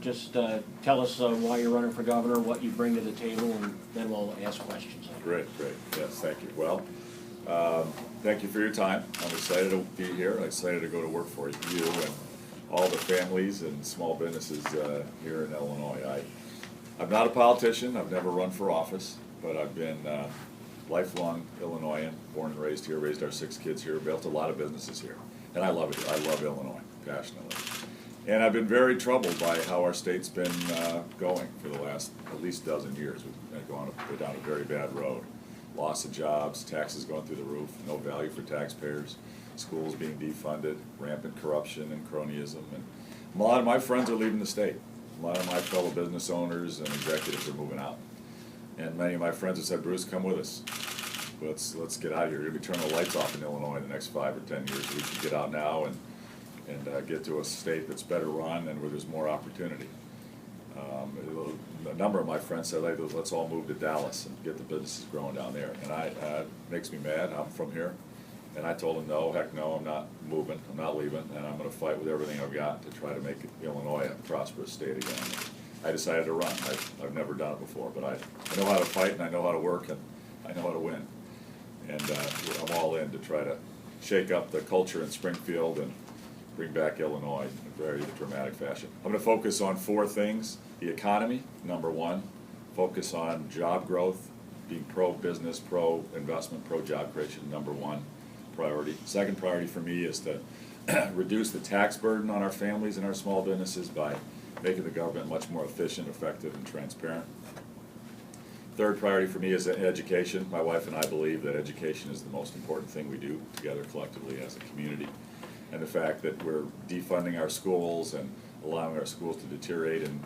just tell us why you're running for governor, what you bring to the table, and then we'll ask questions. Great. Yes, thank you. Well, thank you for your time. I'm excited to be here. I'm excited to go to work for you and all the families and small businesses here in Illinois. I'm not a politician. I've never run for office, but I've been lifelong Illinoisan, born and raised here, raised our 6 kids here, built a lot of businesses here. And I love it. I love Illinois, passionately. And I've been very troubled by how our state's been going for the last at least dozen years. We've gone down a very bad road. Loss of jobs, taxes going through the roof, no value for taxpayers, schools being defunded, rampant corruption and cronyism. And a lot of my friends are leaving the state. A lot of my fellow business owners and executives are moving out. And many of my friends have said, Bruce, come with us. Let's get out of here. You're going to be turning the lights off in Illinois in the next 5 or 10 years. We should get out now and get to a state that's better run and where there's more opportunity. A number of my friends said, hey, let's all move to Dallas and get the businesses growing down there. And it makes me mad. I'm from here. And I told them, no, heck no, I'm not moving. I'm not leaving. And I'm going to fight with everything I've got to try to make Illinois a prosperous state again. I decided to run. I've never done it before, but I know how to fight and I know how to work and I know how to win. And I'm all in to try to shake up the culture in Springfield and bring back Illinois in a very dramatic fashion. I'm going to focus on 4 things. The economy, number 1. Focus on job growth, being pro-business, pro-investment, pro-job creation, number 1 priority. Second priority for me is to reduce the tax burden on our families and our small businesses by making the government much more efficient, effective, and transparent. Third priority for me is education. My wife and I believe that education is the most important thing we do together collectively as a community. And the fact that we're defunding our schools and allowing our schools to deteriorate and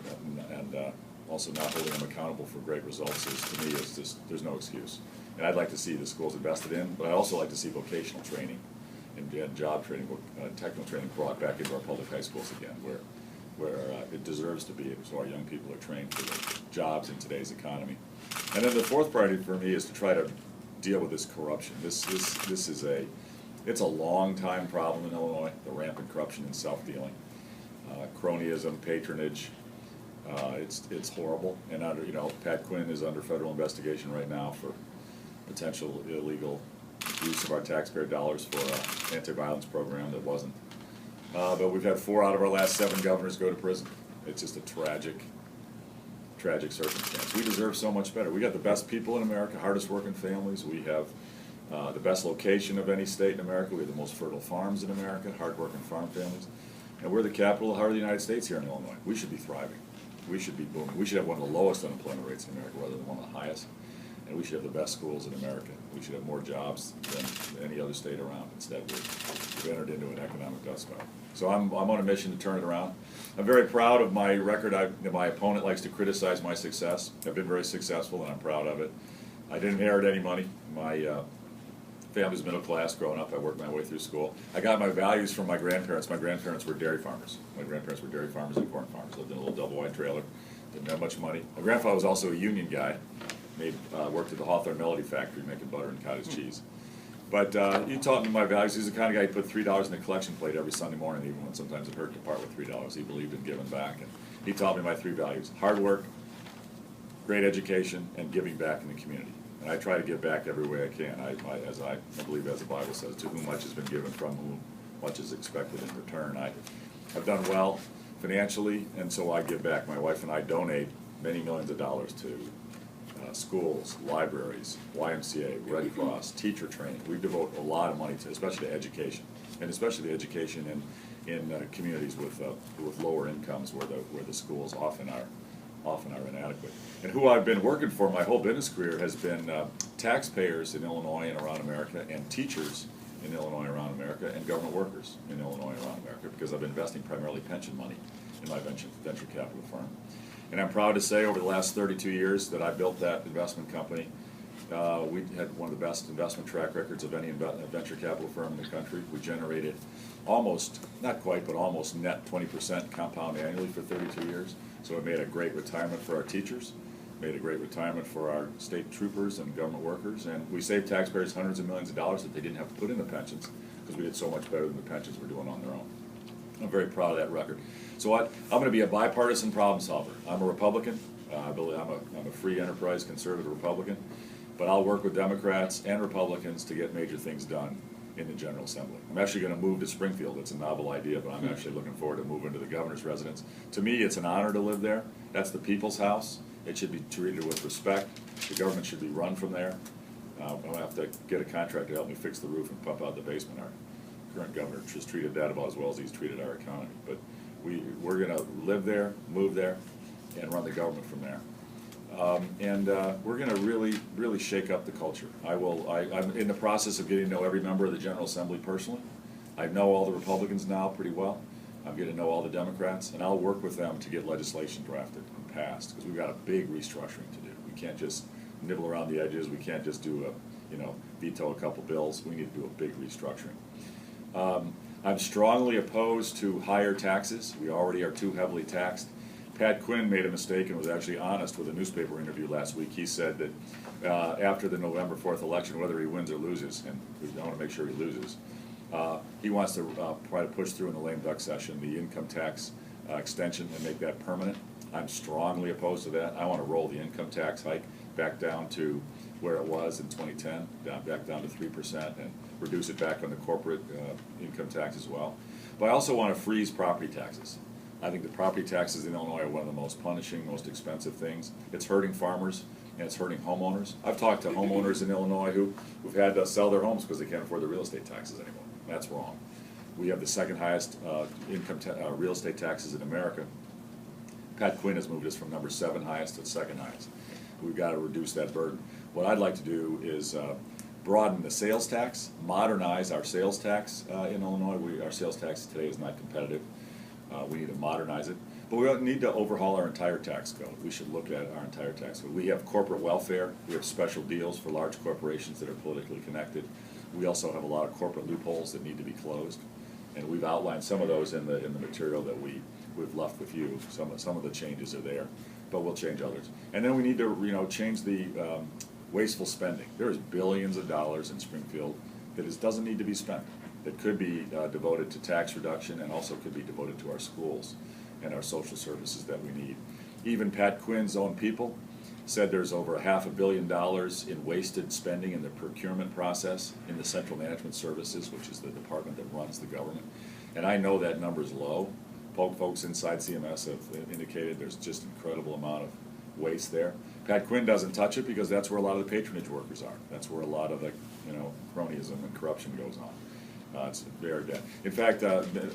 also not holding them accountable for great results is, to me, is just, there's no excuse. And I'd like to see the schools invested in, but I'd also like to see vocational training and job training, technical training brought back into our public high schools again, where it deserves to be, so our young people are trained for the jobs in today's economy. And then the fourth priority for me is to try to deal with this corruption. This is it's a long time problem in Illinois, the rampant corruption and self-dealing, cronyism, patronage. It's horrible. And Pat Quinn is under federal investigation right now for potential illegal use of our taxpayer dollars for an anti-violence program that wasn't. But we've had 4 out of our last 7 governors go to prison. It's just a tragic circumstance. We deserve so much better. We got the best people in America, hardest working families. We have the best location of any state in America. We have the most fertile farms in America, hard-working farm families. And we're the capital of the heart of the United States here in Illinois. We should be thriving. We should be booming. We should have one of the lowest unemployment rates in America rather than one of the highest. And we should have the best schools in America. We should have more jobs than any other state around. Instead, we've entered into an economic dust cloud. So I'm on a mission to turn it around. I'm very proud of my record. My opponent likes to criticize my success. I've been very successful, and I'm proud of it. I didn't inherit any money. My family's middle class growing up. I worked my way through school. I got my values from my grandparents. My grandparents were dairy farmers. My grandparents were dairy farmers and corn farmers. Lived in a little double-wide trailer. Didn't have much money. My grandfather was also a union guy. Worked at the Hawthorne Melody factory making butter and cottage cheese. But he taught me my values. He's the kind of guy who put $3 in the collection plate every Sunday morning, even when sometimes it hurt to part with $3. He believed in giving back. And he taught me my 3 values: hard work, great education, and giving back in the community. And I try to give back every way I can. I believe, as the Bible says, to whom much has been given, from whom much is expected in return. I've done well financially, and so I give back. My wife and I donate many millions of dollars to schools, libraries, YMCA, Red Cross, teacher training. We devote a lot of money to, especially to education, and especially the education in communities with lower incomes, where the schools often are inadequate. And who I've been working for my whole business career has been taxpayers in Illinois and around America, and teachers in Illinois and around America, and government workers in Illinois and around America, because I've been investing primarily pension money in my venture capital firm. And I'm proud to say, over the last 32 years that I built that investment company, we had one of the best investment track records of any venture capital firm in the country. We generated almost, not quite, but almost net 20% compound annually for 32 years. So it made a great retirement for our teachers, made a great retirement for our state troopers and government workers, and we saved taxpayers hundreds of millions of dollars that they didn't have to put into pensions, because we did so much better than the pensions were doing on their own. I'm very proud of that record. So I'm going to be a bipartisan problem solver. I'm a Republican. I believe I'm a free enterprise conservative Republican, but I'll work with Democrats and Republicans to get major things done in the General Assembly. I'm actually going to move to Springfield. It's a novel idea, but I'm actually looking forward to moving to the governor's residence. To me, it's an honor to live there. That's the people's house. It should be treated with respect. The government should be run from there. I'm going to have to get a contractor to help me fix the roof and pump out the basement. Our current governor just treated that about as well as he's treated our economy. But we're going to live there, move there, and run the government from there. We're going to really shake up the culture. I'm in the process of getting to know every member of the General Assembly personally. I know all the Republicans now pretty well. I'm getting to know all the Democrats, and I'll work with them to get legislation drafted and passed, because we've got a big restructuring to do. We can't just nibble around the edges. We can't just do veto a couple bills. We need to do a big restructuring. I'm strongly opposed to higher taxes. We already are too heavily taxed. Pat Quinn made a mistake and was actually honest with a newspaper interview last week. He said that after the November 4th election, whether he wins or loses, and we want to make sure he loses, he wants to try to push through in the lame duck session the income tax extension and make that permanent. I'm strongly opposed to that. I want to roll the income tax hike back down to where it was in 2010, back down to 3%, and reduce it back on the corporate income tax as well. But I also want to freeze property taxes. I think the property taxes in Illinois are one of the most punishing, most expensive things. It's hurting farmers and it's hurting homeowners. I've talked to homeowners in Illinois who've had to sell their homes because they can't afford the real estate taxes anymore. That's wrong. We have the second highest real estate taxes in America. Pat Quinn has moved us from number 7 highest to second highest. We've got to reduce that burden. What I'd like to do is broaden the sales tax, modernize our sales tax in Illinois. Our sales tax today is not competitive. We need to modernize it. But we don't need to overhaul our entire tax code. We should look at our entire tax code. We have corporate welfare. We have special deals for large corporations that are politically connected. We also have a lot of corporate loopholes that need to be closed. And we've outlined some of those in the material that we've left with you. Some of the changes are there, but we'll change others. And then we need to change the wasteful spending. There is billions of dollars in Springfield that doesn't need to be spent. That could be devoted to tax reduction and also could be devoted to our schools and our social services that we need. Even Pat Quinn's own people said there's over $500 million in wasted spending in the procurement process in the Central Management Services, which is the department that runs the government. And I know that number is low. Folks inside CMS have indicated there's just an incredible amount of waste there. Pat Quinn doesn't touch it because that's where a lot of the patronage workers are. That's where a lot of the cronyism and corruption goes on. It's very bad. In fact,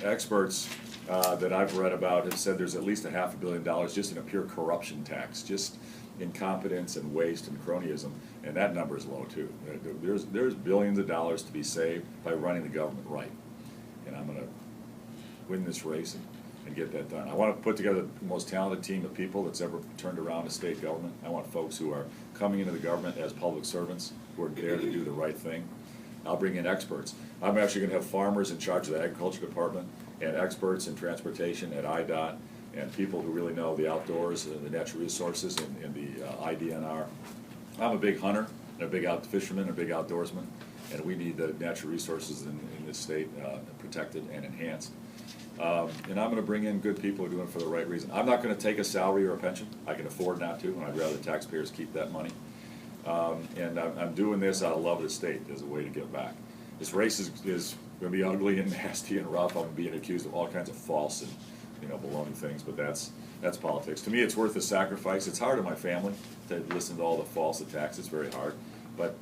experts that I've read about have said there's at least $500 million just in a pure corruption tax, just incompetence and waste and cronyism, and that number is low too. There's billions of dollars to be saved by running the government right, and I'm going to win this race and get that done. I want to put together the most talented team of people that's ever turned around a state government. I want folks who are coming into the government as public servants, who are there to do the right thing. I'll bring in experts. I'm actually going to have farmers in charge of the agriculture department and experts in transportation at IDOT and people who really know the outdoors, the natural resources, and the IDNR. I'm a big hunter, and a big fisherman, a big outdoorsman, and we need the natural resources in this state protected and enhanced. And I'm going to bring in good people who are doing it for the right reason. I'm not going to take a salary or a pension. I can afford not to, and I'd rather taxpayers keep that money. And I'm doing this out of love of the state as a way to give back. This race is going to be ugly and nasty and rough. I'm being accused of all kinds of false and baloney things, but that's politics. To me, it's worth the sacrifice. It's hard on my family to listen to all the false attacks. It's very hard, but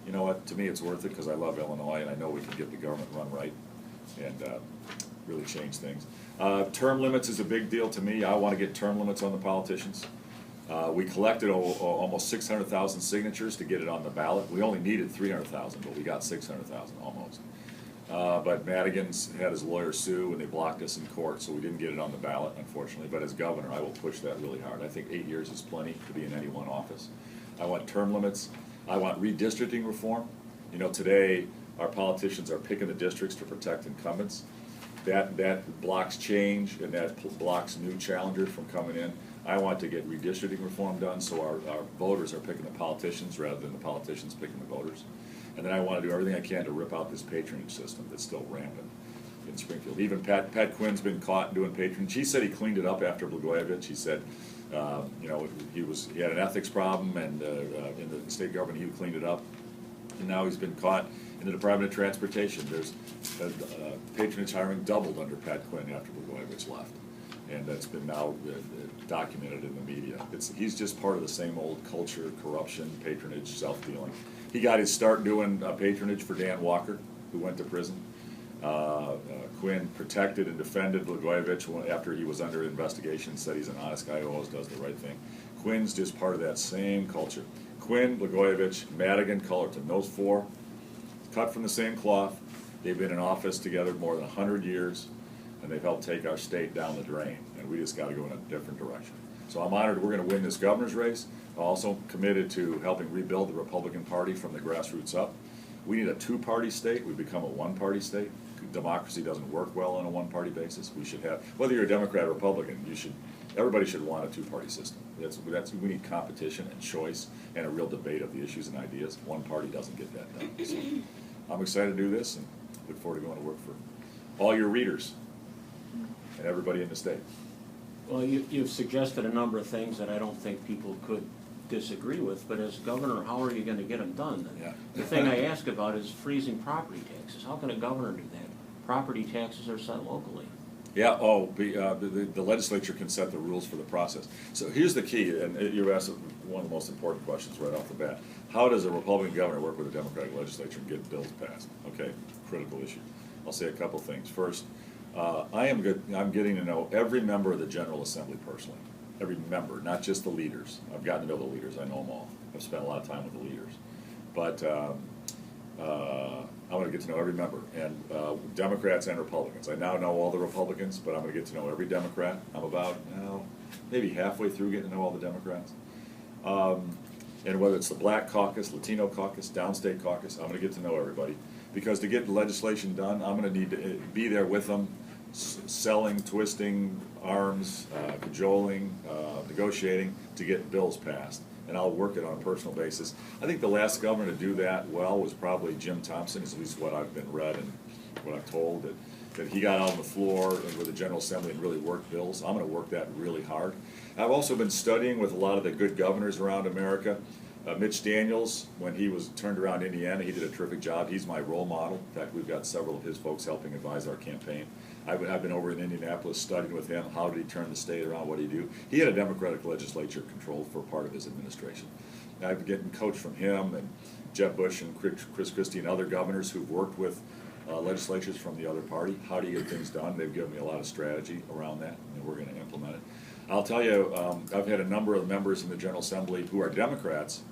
you know what? To me, it's worth it because I love Illinois and I know we can get the government run right and really change things. Term limits is a big deal to me. I want to get term limits on the politicians. We collected almost 600,000 signatures to get it on the ballot. We only needed 300,000, but we got 600,000 almost. But Madigan's had his lawyer sue, and they blocked us in court, so we didn't get it on the ballot, unfortunately. But as governor, I will push that really hard. I think 8 years is plenty to be in any one office. I want term limits. I want redistricting reform. Today our politicians are picking the districts to protect incumbents. That blocks change, and that blocks new challengers from coming in. I want to get redistricting reform done so our voters are picking the politicians rather than the politicians picking the voters. And then I want to do everything I can to rip out this patronage system that's still rampant. in Springfield. Even Pat Quinn's been caught doing patronage. He said he cleaned it up after Blagojevich. He said, you know, he had an ethics problem, and in the state government he cleaned it up. And now he's been caught in the Department of Transportation. There's patronage hiring doubled under Pat Quinn after Blagojevich left, and that's been now documented in the media. He's just part of the same old culture: corruption, patronage, self-dealing. He got his start doing patronage for Dan Walker, who went to prison. Quinn protected and defended Blagojevich after he was under investigation, said he's an honest guy who always does the right thing. Quinn's just part of that same culture. Quinn, Blagojevich, Madigan, Cullerton, those four, cut from the same cloth. They've been in office together more than 100 years, and they've helped take our state down the drain, and we just got to go in a different direction. So I'm honored we're going to win this governor's race. I'm also committed to helping rebuild the Republican Party from the grassroots up. We need a two-party state. We've become a one-party state. Democracy doesn't work well on a one-party basis. We should have, whether you're a Democrat or Republican, everybody should want a two-party system. We need competition and choice and a real debate of the issues and ideas. One party doesn't get that done. So I'm excited to do this and look forward to going to work for all your readers and everybody in the state. Well, you've suggested a number of things that I don't think people could disagree with, but as governor, how are you going to get them done? Yeah. The thing I ask about is freezing property taxes. How can a governor do that? Property taxes are set locally. Yeah, the legislature can set the rules for the process. So here's the key, and you asked one of the most important questions right off the bat. How does a Republican governor work with a Democratic legislature and get bills passed? Okay, critical issue. I'll say a couple things. First, I'm getting to know every member of the General Assembly personally. Every member, not just the leaders. I've gotten to know the leaders. I know them all. I've spent a lot of time with the leaders. But I'm going to get to know every member, and Democrats and Republicans. I now know all the Republicans, but I'm going to get to know every Democrat. I'm about maybe halfway through getting to know all the Democrats. And whether it's the Black Caucus, Latino Caucus, Downstate Caucus, I'm going to get to know everybody. Because to get legislation done, I'm going to need to be there with them, selling, twisting arms, cajoling, negotiating to get bills passed. And I'll work it on a personal basis. I think the last governor to do that well was probably Jim Thompson, at least what I've been read and what I've told, that he got out on the floor with the General Assembly and really worked bills. I'm going to work that really hard. I've also been studying with a lot of the good governors around America. Mitch Daniels, when he was turned around Indiana, he did a terrific job. He's my role model. In fact, we've got several of his folks helping advise our campaign. I've been over in Indianapolis studying with him. How did he turn the state around? What did he do? He had a Democratic legislature controlled for part of his administration. I've been getting coached from him and Jeb Bush and Chris Christie and other governors who've worked with legislatures from the other party. How do you get things done? They've given me a lot of strategy around that, and we're going to implement it. I'll tell you, I've had a number of members in the General Assembly who are Democrats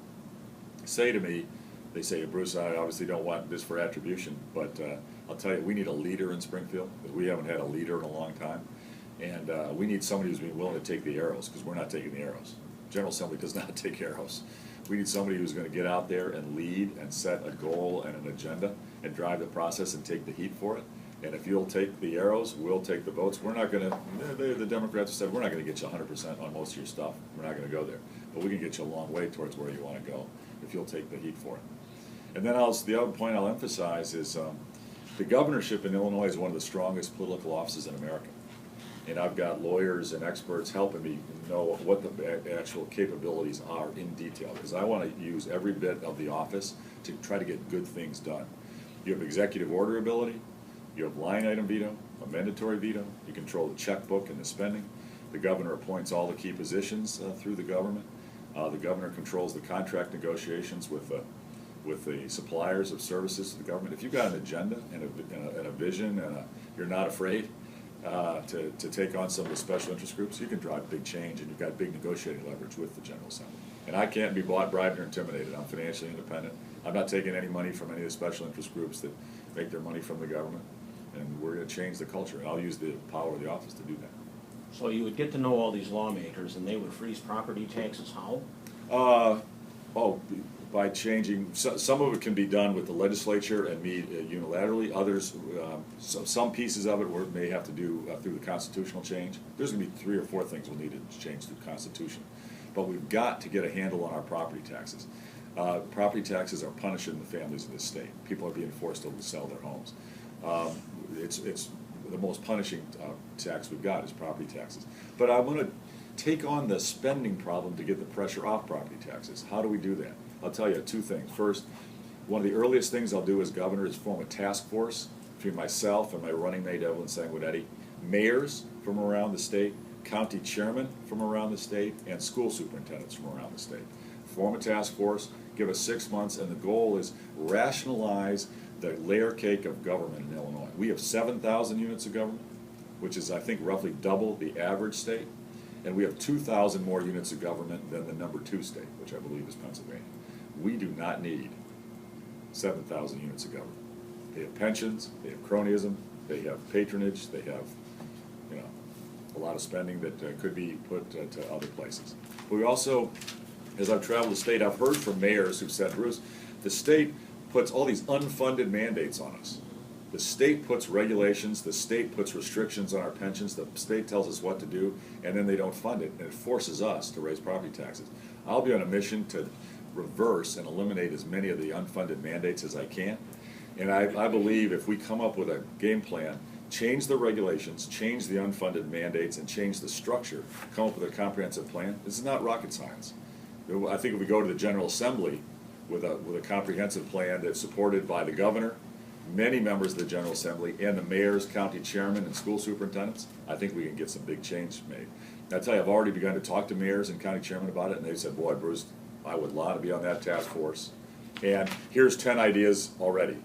say to me, they say, Bruce, I obviously don't want this for attribution, but I'll tell you, we need a leader in Springfield, because we haven't had a leader in a long time. And we need somebody who's been willing to take the arrows, because we're not taking the arrows. General Assembly does not take arrows. We need somebody who's going to get out there and lead and set a goal and an agenda and drive the process and take the heat for it. And if you'll take the arrows, we'll take the votes. We're not going to, the Democrats have said, we're not going to get you 100% on most of your stuff. We're not going to go there. But we can get you a long way towards where you want to go if you'll take the heat for it. And then the other point I'll emphasize is the governorship in Illinois is one of the strongest political offices in America. And I've got lawyers and experts helping me know what the actual capabilities are in detail, because I want to use every bit of the office to try to get good things done. You have executive order ability, you have line item veto, a mandatory veto, you control the checkbook and the spending. The governor appoints all the key positions through the government. The governor controls the contract negotiations with the suppliers of services to the government. If you've got an agenda and a vision and you're not afraid to take on some of the special interest groups, you can drive big change, and you've got big negotiating leverage with the General Assembly. And I can't be bought, bribed, or intimidated. I'm financially independent. I'm not taking any money from any of the special interest groups that make their money from the government. And we're going to change the culture, and I'll use the power of the office to do that. So you would get to know all these lawmakers, and they would freeze property taxes how? By changing, some of it can be done with the legislature and me unilaterally. Others, some pieces of it may have to do through the constitutional change. There's going to be 3 or 4 things we'll need to change through the Constitution. But we've got to get a handle on our property taxes. Property taxes are punishing the families in this state. People are being forced to sell their homes. It's the most punishing tax we've got is property taxes. But I want to take on the spending problem to get the pressure off property taxes. How do we do that? I'll tell you two things. First, one of the earliest things I'll do as governor is form a task force between myself and my running mate Evelyn Sanguinetti, mayors from around the state, county chairmen from around the state, and school superintendents from around the state. Form a task force, give us 6 months, and the goal is rationalize the layer cake of government in Illinois. We have 7,000 units of government, which is, I think, roughly double the average state, and we have 2,000 more units of government than the number 2 state, which I believe is Pennsylvania. We do not need 7,000 units of government. They have pensions, they have cronyism, they have patronage, they have, you know, a lot of spending that could be put to other places. But we also, as I've traveled the state, I've heard from mayors who've said, Bruce, the state puts all these unfunded mandates on us. The state puts regulations, the state puts restrictions on our pensions, the state tells us what to do, and then they don't fund it, and it forces us to raise property taxes. I'll be on a mission to reverse and eliminate as many of the unfunded mandates as I can. And I believe if we come up with a game plan, change the regulations, change the unfunded mandates, and change the structure, come up with a comprehensive plan, this is not rocket science. I think if we go to the General Assembly with a comprehensive plan that's supported by the governor, many members of the General Assembly, and the mayors, county chairmen, and school superintendents, I think we can get some big change made. I tell you, I've already begun to talk to mayors and county chairmen about it, and they've said, boy, Bruce, I would love to be on that task force. And here's 10 ideas already.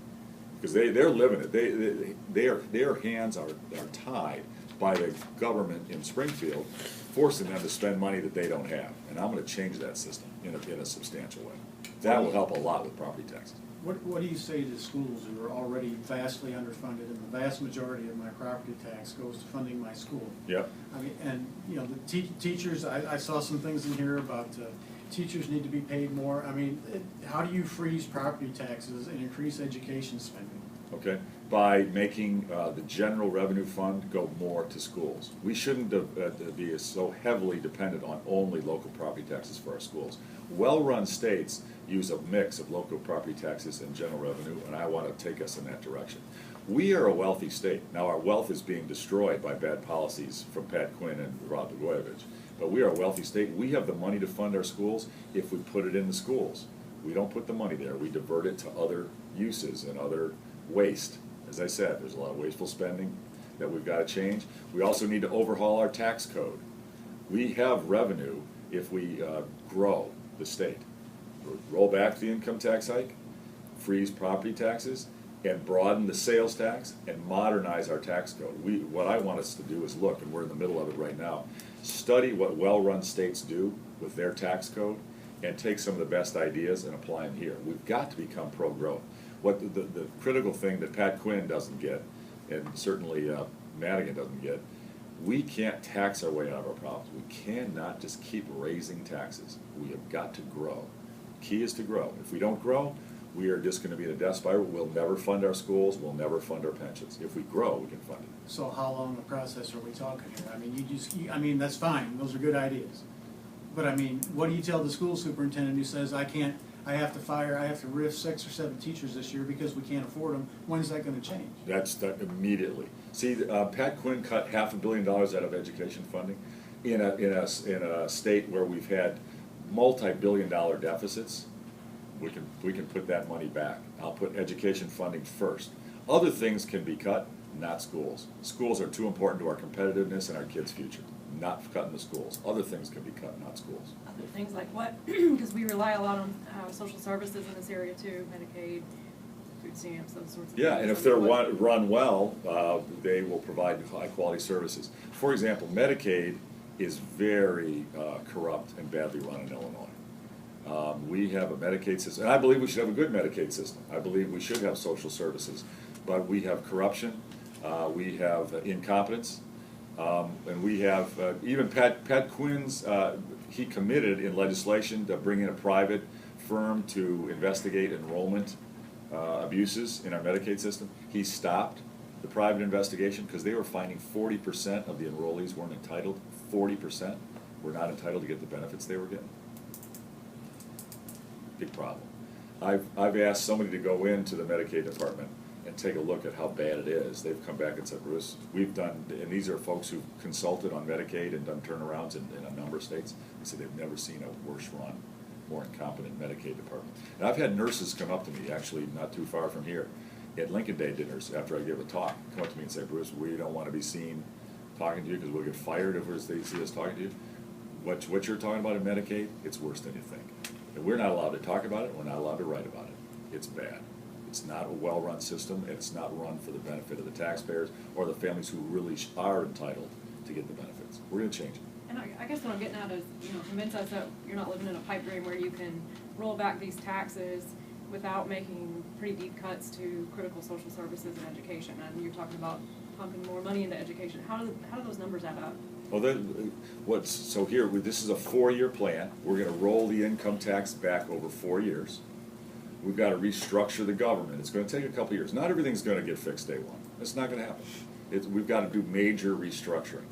Because they're living it. Their hands are tied by the government in Springfield, forcing them to spend money that they don't have. And I'm going to change that system in a substantial way. That will help a lot with property taxes. What do you say to schools who are already vastly underfunded, and the vast majority of my property tax goes to funding my school? Yep. I mean, and you know, the teachers. I saw some things in here about teachers need to be paid more. I mean, how do you freeze property taxes and increase education spending? Okay, by making the general revenue fund go more to schools. We shouldn't be so heavily dependent on only local property taxes for our schools. Well-run states use a mix of local property taxes and general revenue, and I want to take us in that direction. We are a wealthy state. Now our wealth is being destroyed by bad policies from Pat Quinn and Rod Blagojevich, but we are a wealthy state. We have the money to fund our schools if we put it in the schools. We don't put the money there. We divert it to other uses and other waste. As I said, there's a lot of wasteful spending that we've got to change. We also need to overhaul our tax code. We have revenue if we grow the state. Roll back the income tax hike, freeze property taxes, and broaden the sales tax and modernize our tax code. What I want us to do is look, and we're in the middle of it right now, study what well-run states do with their tax code and take some of the best ideas and apply them here. We've got to become pro-growth. What the critical thing that Pat Quinn doesn't get, and certainly Madigan doesn't get, we can't tax our way out of our problems. We cannot just keep raising taxes. We have got to grow. Key is to grow. If we don't grow, we are just going to be in a death spiral. We'll never fund our schools. We'll never fund our pensions. If we grow, we can fund it. So how long a process are we talking here? I mean, I mean, that's fine. Those are good ideas. But I mean, what do you tell the school superintendent who says, I have to riff 6 or 7 teachers this year because we can't afford them? When's that going to change? That's immediately. See, Pat Quinn cut $500 million out of education funding in a state where we've had multi-billion-dollar deficits. We can put that money back. I'll put education funding first. Other things can be cut, not schools. Schools are too important to our competitiveness and our kids' future. Not cutting the schools. Other things can be cut, not schools. Other things like what? Because we rely a lot on social services in this area too, Medicaid, food stamps, those sorts of things. Yeah, and if they're run well, they will provide high-quality services. For example, Medicaid is very corrupt and badly run in Illinois. We have a Medicaid system, and I believe we should have a good Medicaid system. I believe we should have social services, but we have corruption, we have incompetence, and we have even Pat Quinn's, he committed in legislation to bring in a private firm to investigate enrollment abuses in our Medicaid system. He stopped the private investigation because they were finding 40% of the enrollees weren't entitled. 40% were not entitled to get the benefits they were getting. Big problem. I've asked somebody to go into the Medicaid department and take a look at how bad it is, they've come back and said, Bruce, we've done, and these are folks who've consulted on Medicaid and done turnarounds in a number of states. They said they've never seen a worse run, more incompetent Medicaid department. And I've had nurses come up to me, actually not too far from here, at Lincoln Day dinners after I give a talk, come up to me and say, Bruce, we don't want to be seen talking to you because we'll get fired if they see us talking to you. What you're talking about in Medicaid, it's worse than you think. And we're not allowed to talk about it, we're not allowed to write about it. It's bad. It's not a well-run system, and it's not run for the benefit of the taxpayers or the families who really are entitled to get the benefits. We're gonna change it. And I guess what I'm getting at is, convince us that you're not living in a pipe dream where you can roll back these taxes without making pretty deep cuts to critical social services and education. And you're talking about pumping more money into education. How do those numbers add up? Well, so here, this is a 4-year plan. We're gonna roll the income tax back over 4 years. We've got to restructure the government. It's going to take a couple years. Not everything's going to get fixed day one. It's not going to happen. We've got to do major restructuring.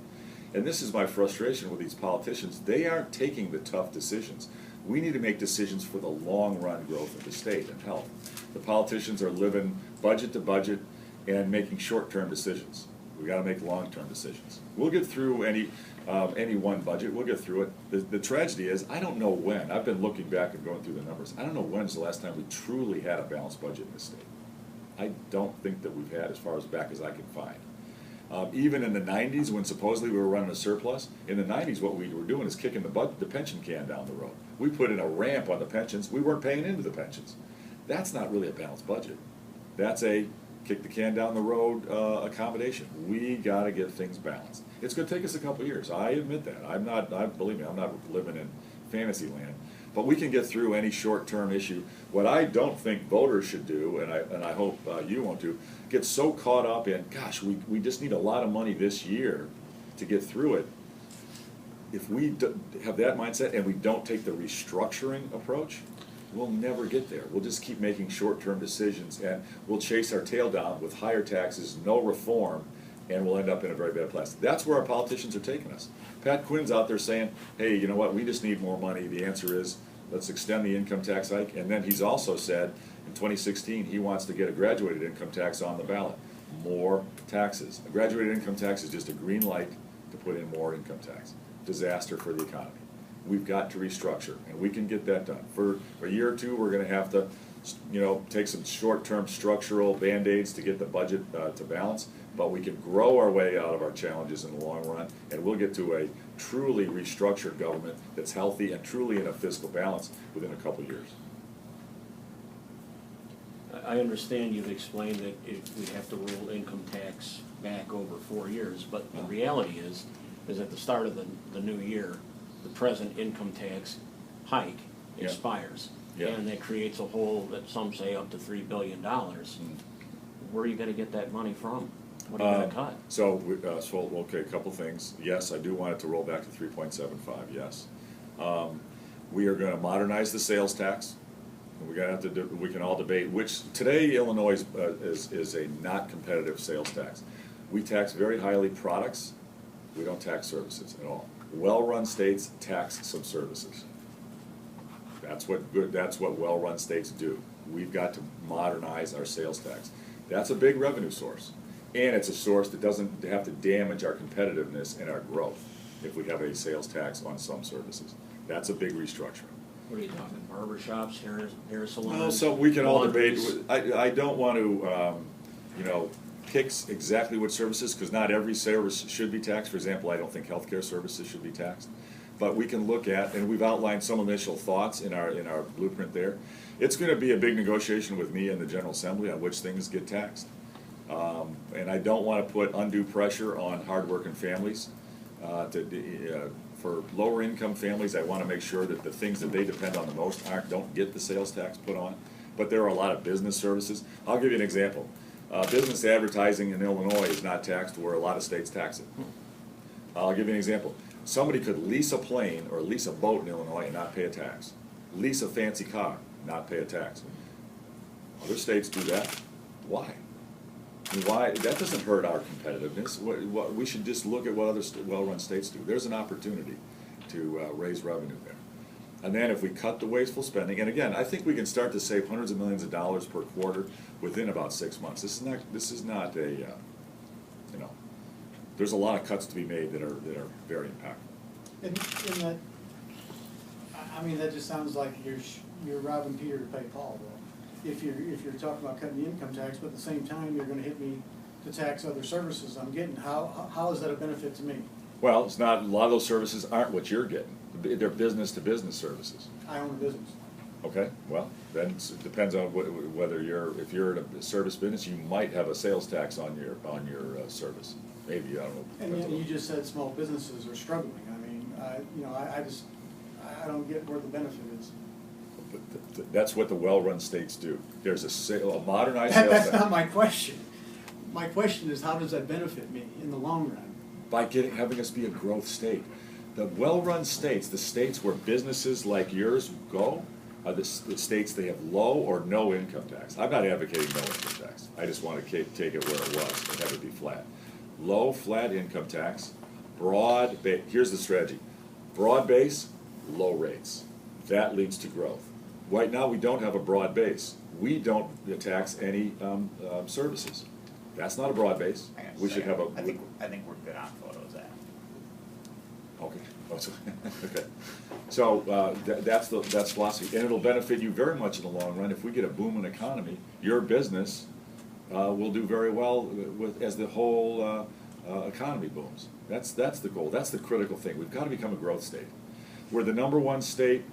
And this is my frustration with these politicians. They aren't taking the tough decisions. We need to make decisions for the long run growth of the state and health. The politicians are living budget to budget and making short-term decisions. We've got to make long-term decisions. We'll get through any one budget. We'll get through it. The tragedy is, I don't know when. I've been looking back and going through the numbers. I don't know when's the last time we truly had a balanced budget in this state. I don't think that we've had as far as back as I can find. Even in the 90s, when supposedly we were running a surplus, in the 90s what we were doing is kicking the pension can down the road. We put in a ramp on the pensions. We weren't paying into the pensions. That's not really a balanced budget. That's a kick the can down the road accommodation. We got to get things balanced. It's going to take us a couple years. I admit that. Believe me, I'm not living in fantasy land. But we can get through any short-term issue. What I don't think voters should do, and I hope you won't do, get so caught up in, gosh, we just need a lot of money this year to get through it. If we have that mindset and we don't take the restructuring approach, we'll never get there. We'll just keep making short-term decisions, and we'll chase our tail down with higher taxes, no reform, and we'll end up in a very bad place. That's where our politicians are taking us. Pat Quinn's out there saying, hey, you know what, we just need more money. The answer is, let's extend the income tax hike. And then he's also said, in 2016, he wants to get a graduated income tax on the ballot. More taxes. A graduated income tax is just a green light to put in more income tax. Disaster for the economy. We've got to restructure, and we can get that done. For a year or two, we're going to have to, take some short-term structural band-aids to get the budget to balance, but we can grow our way out of our challenges in the long run, and we'll get to a truly restructured government that's healthy and truly in a fiscal balance within a couple of years. I understand you've explained that we have to roll income tax back over 4 years, but the reality is at the start of the new year, the present income tax hike expires. Yeah. And that creates a hole that some say up to $3 billion. Where are you going to get that money from? What are you going to cut? Okay, a couple things. Yes, I do want it to roll back to 3.75, yes. We are going to modernize the sales tax. We're going to have to we can all debate which, today Illinois is a not competitive sales tax. We tax very highly products. We don't tax services at all. Well-run states tax some services. That's what well-run states do. We've got to modernize our sales tax. That's a big revenue source, and it's a source that doesn't have to damage our competitiveness and our growth if we have a sales tax on some services. That's a big restructuring. What are you talking, barber shops, hair salons? Well, so we can all debate. laundries? I don't want to, pick exactly what services, because not every service should be taxed. For example, I don't think healthcare services should be taxed. But we can look at, and we've outlined some initial thoughts in our blueprint there. It's going to be a big negotiation with me and the General Assembly on which things get taxed. And I don't want to put undue pressure on hardworking families. For lower income families, I want to make sure that the things that they depend on the most don't get the sales tax put on. But there are a lot of business services. I'll give you an example. Business advertising in Illinois is not taxed where a lot of states tax it. I'll give you an example. Somebody could lease a plane or lease a boat in Illinois and not pay a tax. Lease a fancy car, not pay a tax. Other states do that. Why? Why? That doesn't hurt our competitiveness. We should just look at what other well-run states do. There's an opportunity to raise revenue there. And then if we cut the wasteful spending, and again, I think we can start to save hundreds of millions of dollars per quarter within about 6 months. This is not a, you know, there's a lot of cuts to be made that are very impactful. In that, I mean, that just sounds like you're robbing Peter to pay Paul, though. If you're talking about cutting the income tax, but at the same time, you're gonna hit me to tax other services I'm getting, how is that a benefit to me? Well, it's not, a lot of those services aren't what you're getting. They're business-to-business services. I own a business. Okay, well, then it depends on whether if you're in a service business, you might have a sales tax on your service. Maybe, I don't know. And yet you just said small businesses are struggling. I mean, I don't get where the benefit is. But that's what the well-run states do. There's a modernized sales tax. That's not my question. My question is, how does that benefit me in the long run? By having us be a growth state. The well-run states, the states where businesses like yours go, are the states that have low or no income tax. I'm not advocating no income tax. I just want to take it where it was and have it be flat. Low, flat income tax, broad base. Here's the strategy. Broad base, low rates. That leads to growth. Right now, we don't have a broad base. We don't tax any services. That's not a broad base. We should have a. I think we're good on photos. Okay. Okay. So that's philosophy, and it'll benefit you very much in the long run. If we get a booming economy, your business will do very well as the whole economy booms. That's the goal. That's the critical thing. We've got to become a growth state. We're the #1 state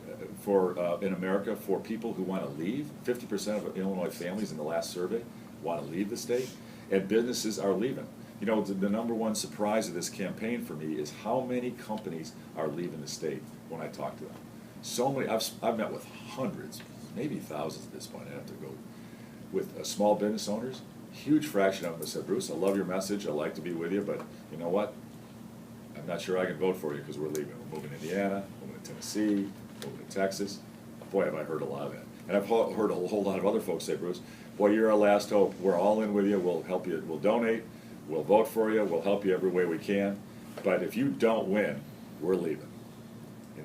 in America for people who want to leave. 50% of Illinois families in the last survey want to leave the state, and businesses are leaving. You know, the #1 surprise of this campaign for me is how many companies are leaving the state when I talk to them. So many. I've met with hundreds, maybe thousands at this point. I have to go with small business owners. Huge fraction of them have said, "Bruce, I love your message. I'd like to be with you, but you know what? I'm not sure I can vote for you because we're leaving. We're moving to Indiana, moving to Tennessee, moving to Texas." Boy, have I heard a lot of that. And I've heard a whole lot of other folks say, "Bruce, boy, you're our last hope. We're all in with you. We'll help you. We'll donate. We'll vote for you. We'll help you every way we can. But if you don't win, we're leaving."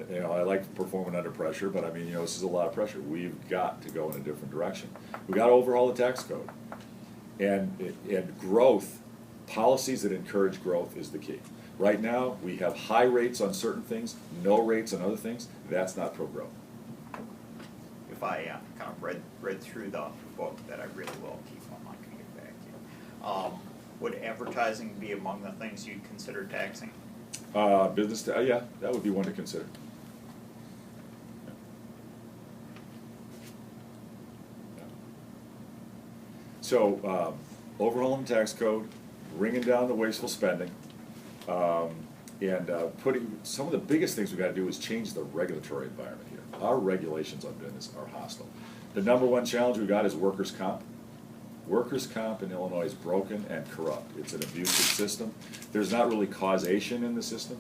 You know, I like performing under pressure, but I mean, you know, this is a lot of pressure. We've got to go in a different direction. We've got to overhaul the tax code. And growth, policies that encourage growth is the key. Right now, we have high rates on certain things, no rates on other things. That's not pro-growth. If I kind of read through the book that I really will keep on, I can get back to you. Would advertising be among the things you'd consider taxing? Yeah, that would be one to consider. Yeah. So, overhauling the tax code, bringing down the wasteful spending, and putting, some of the biggest things we've got to do is change the regulatory environment here. Our regulations on business are hostile. The #1 challenge we got is workers' comp. Workers' comp in Illinois is broken and corrupt. It's an abusive system. There's not really causation in the system.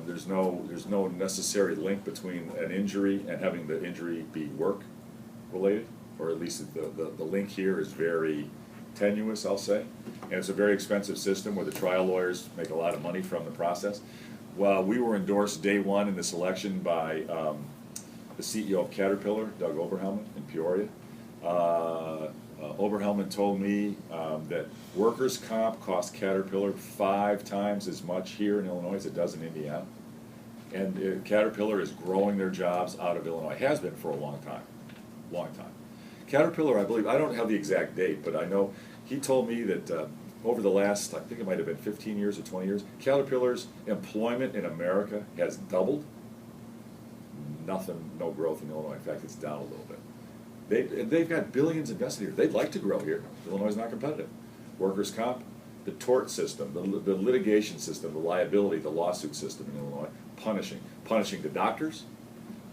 There's no necessary link between an injury and having the injury be work-related, or at least the link here is very tenuous, I'll say. And it's a very expensive system where the trial lawyers make a lot of money from the process. Well, we were endorsed day one in this election by the CEO of Caterpillar, Doug Oberhelman in Peoria. Oberhelman told me that workers' comp costs Caterpillar 5 times as much here in Illinois as it does in Indiana. And Caterpillar is growing their jobs out of Illinois. Has been for a long time. Caterpillar, I believe, I don't have the exact date, but I know he told me that over the last, I think it might have been 15 years or 20 years, Caterpillar's employment in America has doubled. No growth in Illinois. In fact, it's down a little bit. They've got billions invested here. They'd like to grow here. Illinois is not competitive. Workers' comp, the tort system, the litigation system, the liability, the lawsuit system in Illinois, punishing the doctors,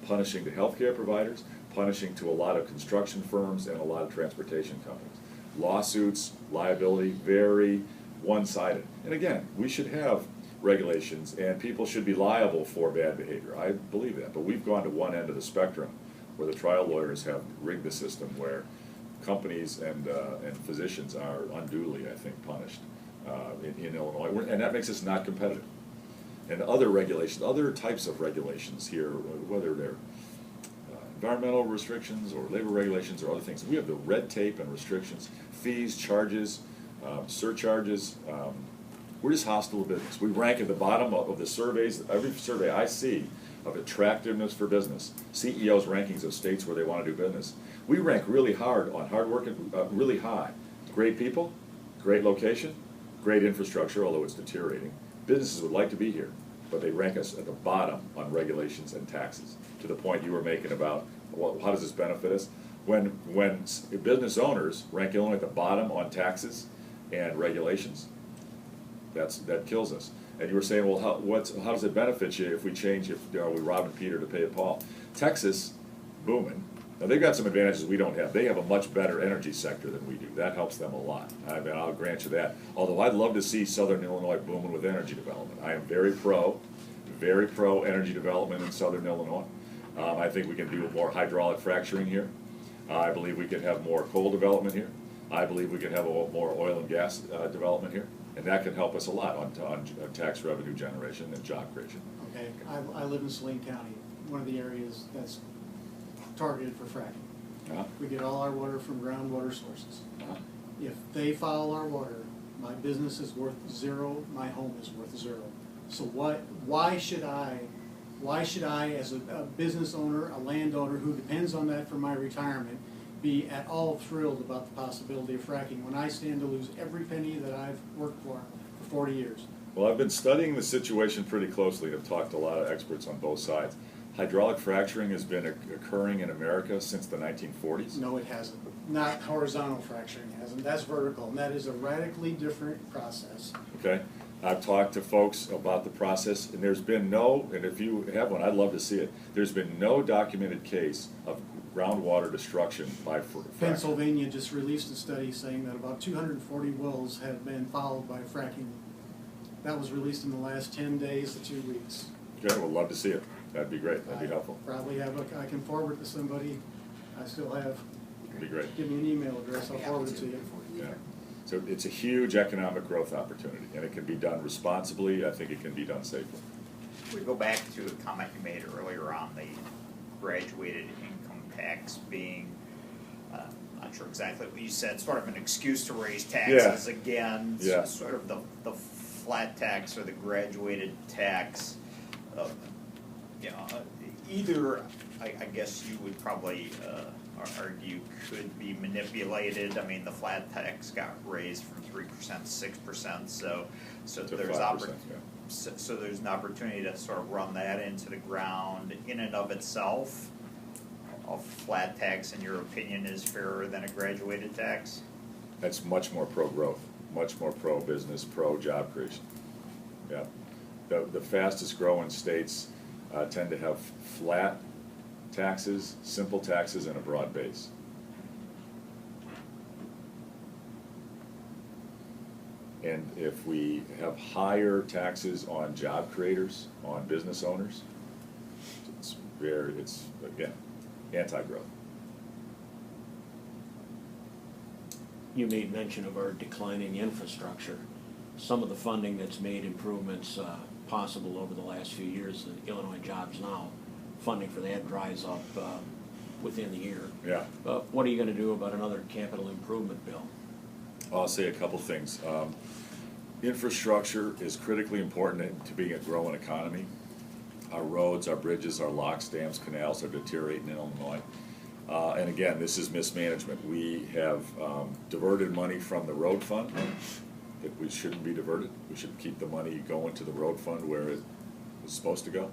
punishing the healthcare providers, punishing to a lot of construction firms and a lot of transportation companies. Lawsuits, liability, very one-sided. And again, we should have regulations and people should be liable for bad behavior. I believe that. But we've gone to one end of the spectrum where the trial lawyers have rigged the system where companies and physicians are unduly, I think, punished in Illinois. And that makes us not competitive. and other regulations, other types of regulations here, whether they're environmental restrictions or labor regulations or other things. We have the red tape and restrictions, fees, charges, surcharges. We're just hostile to business. We rank at the bottom of the surveys. Every survey I see of attractiveness for business, CEOs' rankings of states where they want to do business, we rank really hard on hard work and really high. Great people, great location, great infrastructure, although it's deteriorating. Businesses would like to be here, but they rank us at the bottom on regulations and taxes. To the point you were making about, well, how does this benefit us? When business owners rank Illinois at the bottom on taxes and regulations, that kills us. And you were saying, well, how does it benefit you if we change, if we robbing Peter to pay Paul? Texas, booming. Now they've got some advantages we don't have. They have a much better energy sector than we do. That helps them a lot. I mean, I'll grant you that. Although I'd love to see Southern Illinois booming with energy development. I am very pro energy development in Southern Illinois. I think we can do more hydraulic fracturing here. I believe we can have more coal development here. I believe we can have more oil and gas development here. And that can help us a lot on tax revenue generation and job creation. Okay, I live in Saline County, one of the areas that's targeted for fracking. Uh-huh. We get all our water from groundwater sources. Uh-huh. If they foul our water, my business is worth zero, my home is worth zero. So why should I, as a business owner, a landowner who depends on that for my retirement, be at all thrilled about the possibility of fracking when I stand to lose every penny that I've worked for 40 years? Well, I've been studying the situation pretty closely. I've talked to a lot of experts on both sides. Hydraulic fracturing has been occurring in America since the 1940s. No, it hasn't. Not horizontal fracturing hasn't. That's vertical, and that is a radically different process. Okay, I've talked to folks about the process, and there's been no, and if you have one, I'd love to see it, there's been no documented case of groundwater destruction by fracking. Pennsylvania just released a study saying that about 240 wells have been fouled by fracking. That was released in the last 10 days to 2 weeks. Okay, we'd love to see it. That'd be great. That'd be helpful. Probably have I can forward it to somebody. I still have. That'd be great. Give me an email address. I'll forward it to you. Yeah. So it's a huge economic growth opportunity, and it can be done responsibly. I think it can be done safely. We go back to a comment you made earlier on the graduated income tax being, not sure exactly what you said, sort of an excuse to raise taxes again. Yeah. Sort of the flat tax or the graduated tax. You know, either I guess you would probably argue could be manipulated. I mean, the flat tax got raised from 3% to 6%, so there's 5%, so there's an opportunity to sort of run that into the ground in and of itself. A flat tax, in your opinion, is fairer than a graduated tax? That's much more pro-growth, much more pro-business, pro-job creation. Yeah. The fastest growing states tend to have flat taxes, simple taxes, and a broad base. And if we have higher taxes on job creators, on business owners, it's again, anti-growth. You made mention of our declining infrastructure. Some of the funding that's made improvements possible over the last few years, the Illinois Jobs Now, funding for that dries up within the year. Yeah. What are you going to do about another capital improvement bill? I'll say a couple things. Infrastructure is critically important to being a growing economy. Our roads, our bridges, our locks, dams, canals are deteriorating in Illinois. And again, this is mismanagement. We have diverted money from the road fund that we shouldn't be diverted. We should keep the money going to the road fund where it is supposed to go.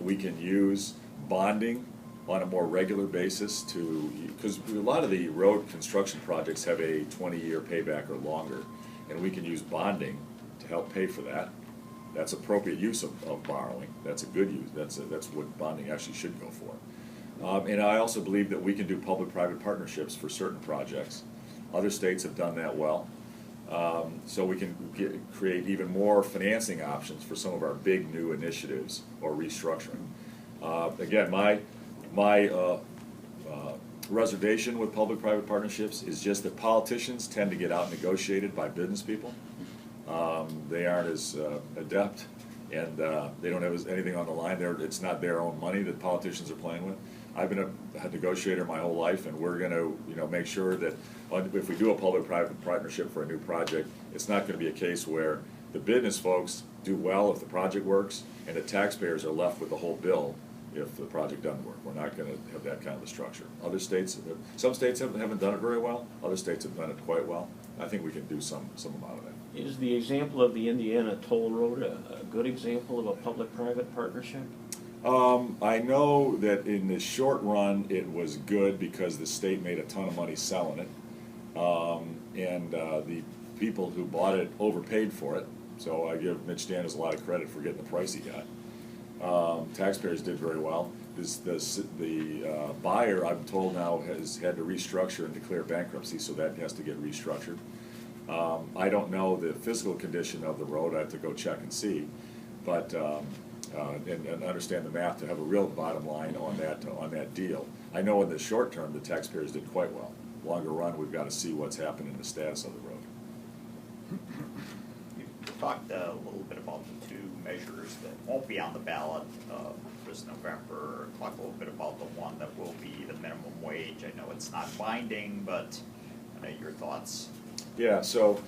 We can use bonding on a more regular basis because a lot of the road construction projects have a 20-year payback or longer, and we can use bonding to help pay for that. That's appropriate use of borrowing. That's a good use. That's what bonding actually should go for. And I also believe that we can do public-private partnerships for certain projects. Other states have done that well. So we can create even more financing options for some of our big new initiatives or restructuring. Again, my reservation with public-private partnerships is just that politicians tend to get out negotiated by business people. They aren't as adept and they don't have anything on the line. It's not their own money that politicians are playing with. I've been a negotiator my whole life, and we're going to make sure that if we do a public-private partnership for a new project, it's not going to be a case where the business folks do well if the project works, and the taxpayers are left with the whole bill if the project doesn't work. We're not going to have that kind of a structure. Other states, some states haven't done it very well. Other states have done it quite well. I think we can do some amount of that. Is the example of the Indiana toll road a good example of a public-private partnership? I know that in the short run it was good because the state made a ton of money selling it, and the people who bought it overpaid for it. So I give Mitch Daniels a lot of credit for getting the price he got. Taxpayers did very well. The buyer, I'm told now, has had to restructure and declare bankruptcy, so that has to get restructured. I don't know the physical condition of the road. I have to go check and see, but and understand the math to have a real bottom line on that deal. I know in the short term the taxpayers did quite well. Longer run, we've got to see what's happened in the status of the road. You talked a little bit about the two measures that won't be on the ballot this November. Talk a little bit about the one that will be the minimum wage. I know it's not binding, but your thoughts. Yeah, so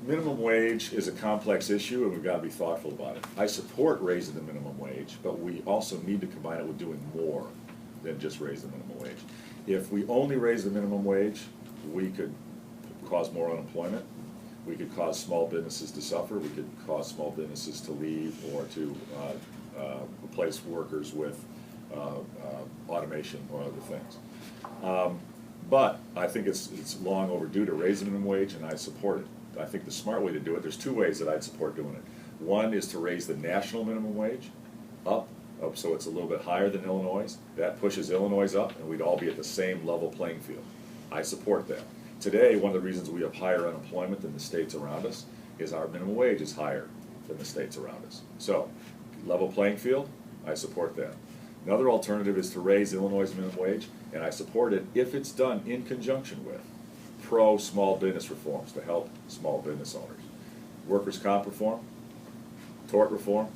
minimum wage is a complex issue, and we've got to be thoughtful about it. I support raising the minimum wage, but we also need to combine it with doing more than just raise the minimum wage. If we only raise the minimum wage, we could cause more unemployment. We could cause small businesses to suffer. We could cause small businesses to leave or to replace workers with automation or other things. But I think it's long overdue to raise the minimum wage, and I support it. I think the smart way to do it, there's two ways that I'd support doing it. One is to raise the national minimum wage up so it's a little bit higher than Illinois'. That pushes Illinois' up, and we'd all be at the same level playing field. I support that. Today, one of the reasons we have higher unemployment than the states around us is our minimum wage is higher than the states around us. So, level playing field, I support that. Another alternative is to raise Illinois' minimum wage, and I support it if it's done in conjunction with pro-small business reforms to help small business owners. Workers' comp reform, tort reform,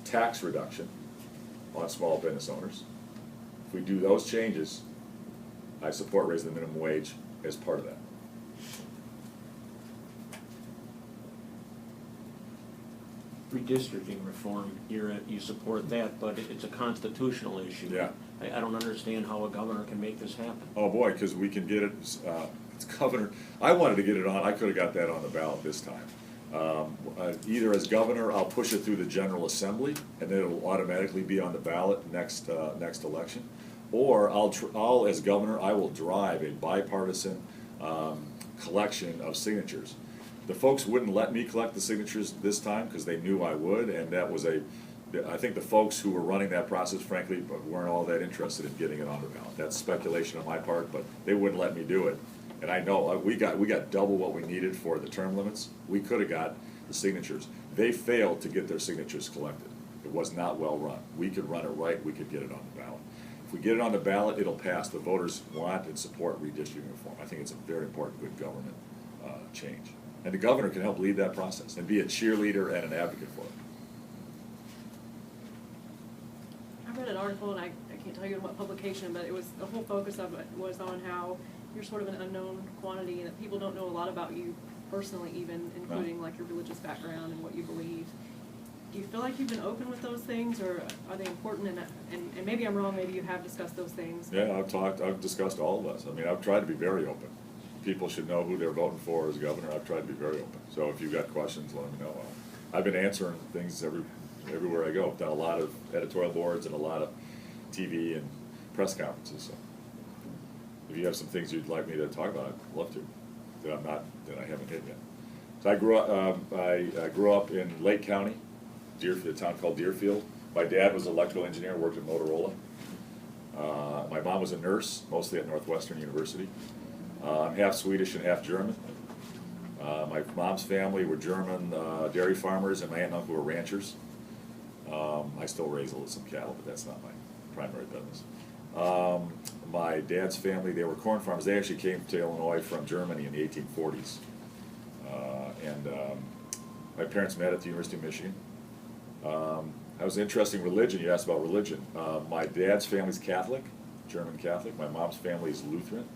tax reduction on small business owners. If we do those changes, I support raising the minimum wage as part of that. Redistricting reform, you support that, but it's a constitutional issue. Yeah. I don't understand how a governor can make this happen. Oh boy, because we can get it, it's governor, I wanted to get it on, I could have got that on the ballot this time. Either as governor, I'll push it through the General Assembly, and then it'll automatically be on the ballot next election. Or I'll as governor, I will drive a bipartisan collection of signatures. The folks wouldn't let me collect the signatures this time because they knew I would, and that was I think the folks who were running that process, frankly, weren't all that interested in getting it on the ballot. That's speculation on my part, but they wouldn't let me do it. And I know we got double what we needed for the term limits. We could have got the signatures. They failed to get their signatures collected. It was not well run. We could run it right. We could get it on the ballot. If we get it on the ballot, it'll pass. The voters want and support redistricting reform. I think it's a very important good government change. And the governor can help lead that process and be a cheerleader and an advocate for it. I read an article, and I can't tell you in what publication, but it was the whole focus of it was on how you're sort of an unknown quantity and that people don't know a lot about you personally, even including like your religious background and what you believe. Do you feel like you've been open with those things, or are they important? And maybe I'm wrong. Maybe you have discussed those things. Yeah, I've discussed all of us. I mean, I've tried to be very open. People should know who they're voting for as governor. I've tried to be very open. So if you've got questions, let me know. I've been answering things everywhere I go. I've done a lot of editorial boards and a lot of TV and press conferences. So if you have some things you'd like me to talk about, I'd love to. That I haven't hit yet. So I grew up in Lake County, a town called Deerfield. My dad was an electrical engineer, worked at Motorola. My mom was a nurse, mostly at Northwestern University. I'm half Swedish and half German. My mom's family were German dairy farmers, and my aunt and uncle were ranchers. I still raise some cattle, but that's not my primary business. My dad's family, they were corn farmers. They actually came to Illinois from Germany in the 1840s. My parents met at the University of Michigan. That was interesting. Religion, you asked about religion. My dad's family's Catholic, German Catholic. My mom's family is Lutheran,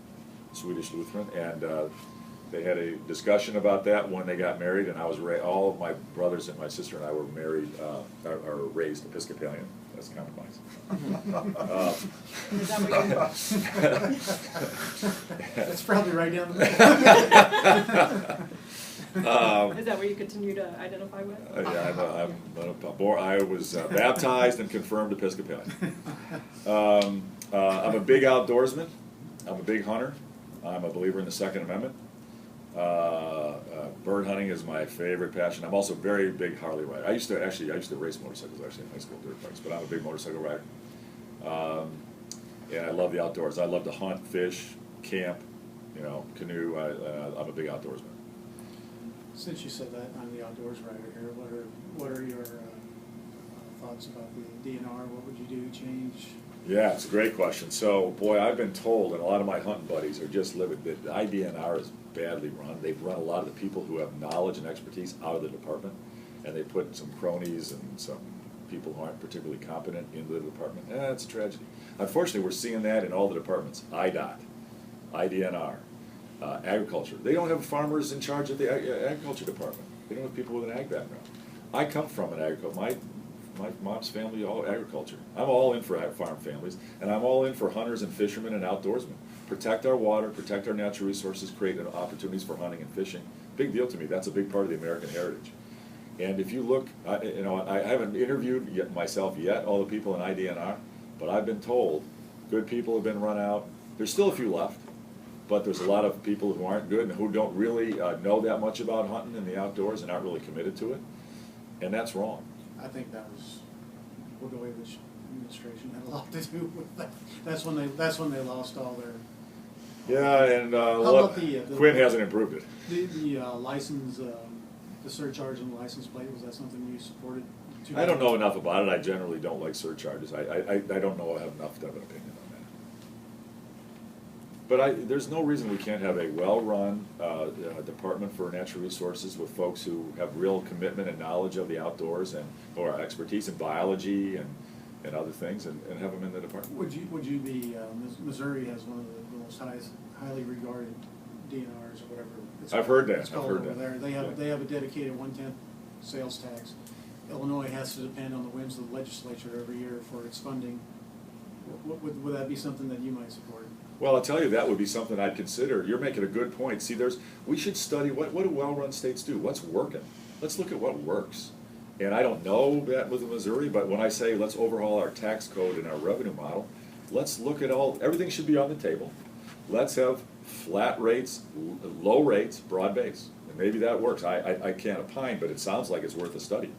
Swedish Lutheran, and they had a discussion about that when they got married, and I was all of my brothers and my sister and I were married, or raised Episcopalian. That's kind of nice. Is that what That's probably right down the middle. is that what you continue to identify with? I was baptized and confirmed Episcopalian. I'm a big outdoorsman. I'm a big hunter. I'm a believer in the Second Amendment. Bird hunting is my favorite passion. I'm also a very big Harley rider. I used to race motorcycles actually in high school, dirt bikes, but I'm a big motorcycle rider. And I love the outdoors. I love to hunt, fish, camp, canoe. I'm a big outdoorsman. Since you said that, I'm the outdoors rider here. What are your thoughts about the DNR? What would you do, change? Yeah, it's a great question. So, boy, I've been told, and a lot of my hunting buddies are just livid, that the IDNR is badly run. They've run a lot of the people who have knowledge and expertise out of the department, and they put some cronies and some people who aren't particularly competent into the department. It's a tragedy. Unfortunately, we're seeing that in all the departments. IDOT, IDNR, agriculture. They don't have farmers in charge of the agriculture department. They don't have people with an ag background. I come from an agriculture. My mom's family, all agriculture. I'm all in for farm families, and I'm all in for hunters and fishermen and outdoorsmen. Protect our water, protect our natural resources, create opportunities for hunting and fishing. Big deal to me. That's a big part of the American heritage. And if you look, I haven't interviewed myself yet, all the people in IDNR, but I've been told good people have been run out. There's still a few left, but there's a lot of people who aren't good and who don't really know that much about hunting and the outdoors and aren't really committed to it, and that's wrong. I think that was Blagojevich administration had a lot to do with that. That's when they lost all their. Yeah, and about Quinn hasn't improved it. The license, the surcharge on the license plate, was that something you supported? I don't know enough about it. I generally don't like surcharges. I don't know. I have enough to have an opinion on that. But there's no reason we can't have a well-run Department for Natural Resources with folks who have real commitment and knowledge of the outdoors and or expertise in biology and other things, and have them in the department. Would you be? Missouri has one of the most highly regarded DNRs or whatever. I've heard that. It's called over there. They have a dedicated 1/10 sales tax. Illinois has to depend on the whims of the legislature every year for its funding. Would that be something that you might support? Well, I'll tell you, that would be something I'd consider. You're making a good point. See, we should study what do well-run states do? What's working? Let's look at what works. And I don't know that with Missouri, but when I say let's overhaul our tax code and our revenue model, let's look at everything should be on the table. Let's have flat rates, low rates, broad base. And maybe that works. I can't opine, but it sounds like it's worth a study.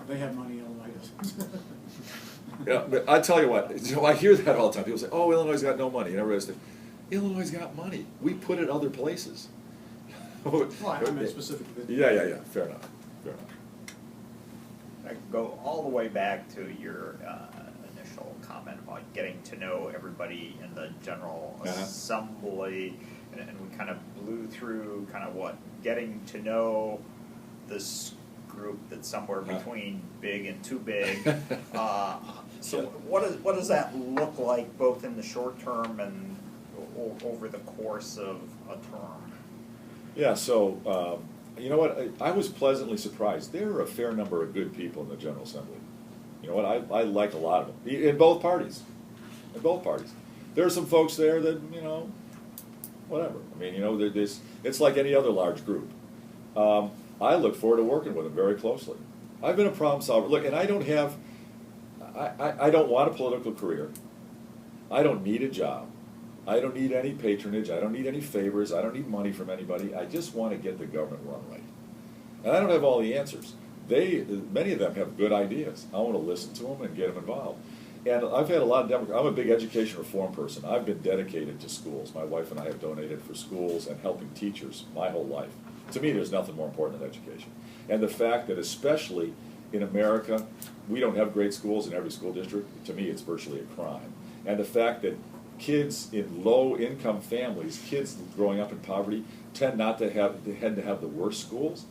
They have money, Illinois doesn't. Yeah, but I tell you what, I hear that all the time. People say, "Oh, Illinois got no money," and everybody says, "Illinois got money. We put it other places." Well, I meant specifically. Yeah. Fair enough. I could go all the way back to your initial comment about getting to know everybody in the General Assembly, and we kind of blew through getting to know this group that's somewhere between big and too big. So what does that look like both in the short term and over the course of a term? Yeah, so you know what? I was pleasantly surprised. There are a fair number of good people in the General Assembly. You know what? I like a lot of them in both parties. In both parties, there are some folks there that whatever. I mean, it's like any other large group. I look forward to working with them very closely. I've been a problem solver. Look, and I don't want a political career. I don't need a job. I don't need any patronage. I don't need any favors. I don't need money from anybody. I just want to get the government run right. And I don't have all the answers. Many of them have good ideas. I want to listen to them and get them involved. And I've had a lot of Democrats. I'm a big education reform person. I've been dedicated to schools. My wife and I have donated for schools and helping teachers my whole life. To me, there's nothing more important than education. And the fact that especially in America, we don't have great schools in every school district, to me it's virtually a crime. And the fact that kids in low-income families, kids growing up in poverty, tend to have the worst schools,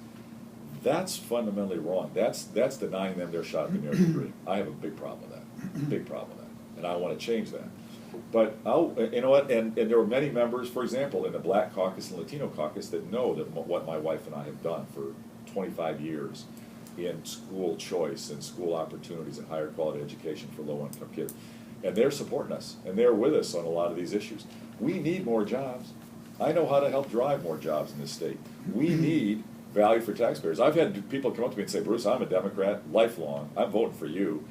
That's fundamentally wrong. That's denying them their shot at the American dream. I have a big problem with that, big problem with that, and I want to change that. But you know what, and there are many members, for example, in the Black Caucus and Latino Caucus that know that what my wife and I have done for 25 years in school choice and school opportunities and higher quality education for low-income kids. And they're supporting us, and they're with us on a lot of these issues. We need more jobs. I know how to help drive more jobs in this state. We need value for taxpayers. I've had people come up to me and say, Bruce, I'm a Democrat, lifelong, I'm voting for you.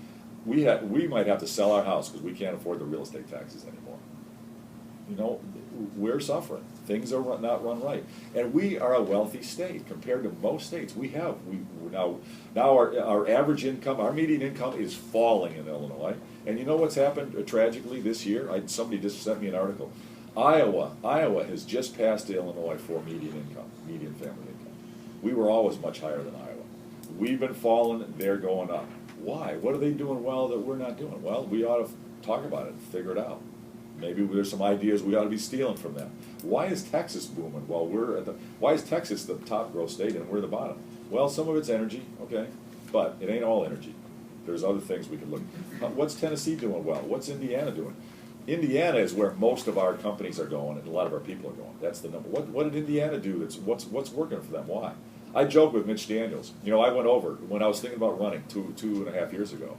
We might have to sell our house because we can't afford the real estate taxes anymore. You know, we're suffering. Things are not run right. And we are a wealthy state compared to most states. Now our average income, our median income is falling in Illinois. And you know what's happened tragically this year? Somebody just sent me an article. Iowa has just passed Illinois for median family income. We were always much higher than Iowa. We've been falling, they're going up. Why? What are they doing well that we're not doing? Well, we ought to talk about it and figure it out. Maybe there's some ideas we ought to be stealing from them. Why is Texas booming while why is Texas the top growth state and we're the bottom? Well, some of it's energy, okay, but it ain't all energy. There's other things we could look at. What's Tennessee doing well? What's Indiana doing? Indiana is where most of our companies are going and a lot of our people are going. That's the number. What did Indiana do what's working for them? Why? I joke with Mitch Daniels. You know, I went over, when I was thinking about running two and a half years ago,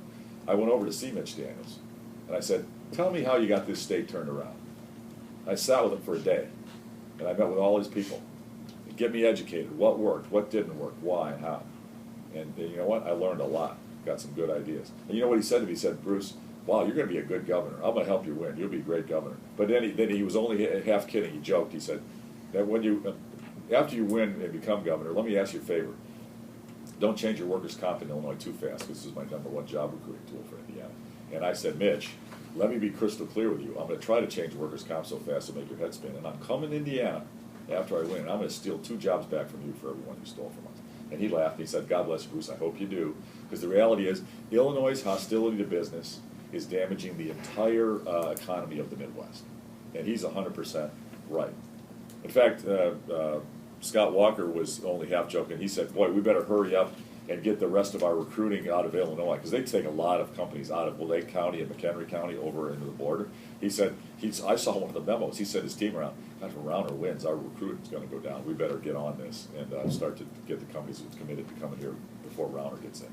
I went over to see Mitch Daniels. And I said, tell me how you got this state turned around. I sat with him for a day, and I met with all these people. Get me educated. What worked? What didn't work? Why and how? And you know what? I learned a lot. Got some good ideas. And you know what he said to me? He said, Bruce, wow, you're going to be a good governor. I'm going to help you win. You'll be a great governor. But then he was only half kidding. He joked. He said, that after you win and become governor, let me ask you a favor. Don't change your workers' comp in Illinois too fast, because this is my #1 job recruiting tool for Indiana. And I said, Mitch, let me be crystal clear with you. I'm going to try to change workers' comp so fast to make your head spin. And I'm coming to Indiana after I win, and I'm going to steal 2 jobs back from you for everyone who stole from us. And he laughed, and he said, God bless you, Bruce, I hope you do. Because the reality is, Illinois' hostility to business is damaging the entire economy of the Midwest. And he's 100% right. In fact, Scott Walker was only half joking. He said, boy, we better hurry up and get the rest of our recruiting out of Illinois, because they take a lot of companies out of Lake County and McHenry County over into the border. He said, I saw one of the memos, he sent his team around, God, if Rauner wins, our recruiting's going to go down. We better get on this and start to get the companies that's committed to coming here before Rauner gets in.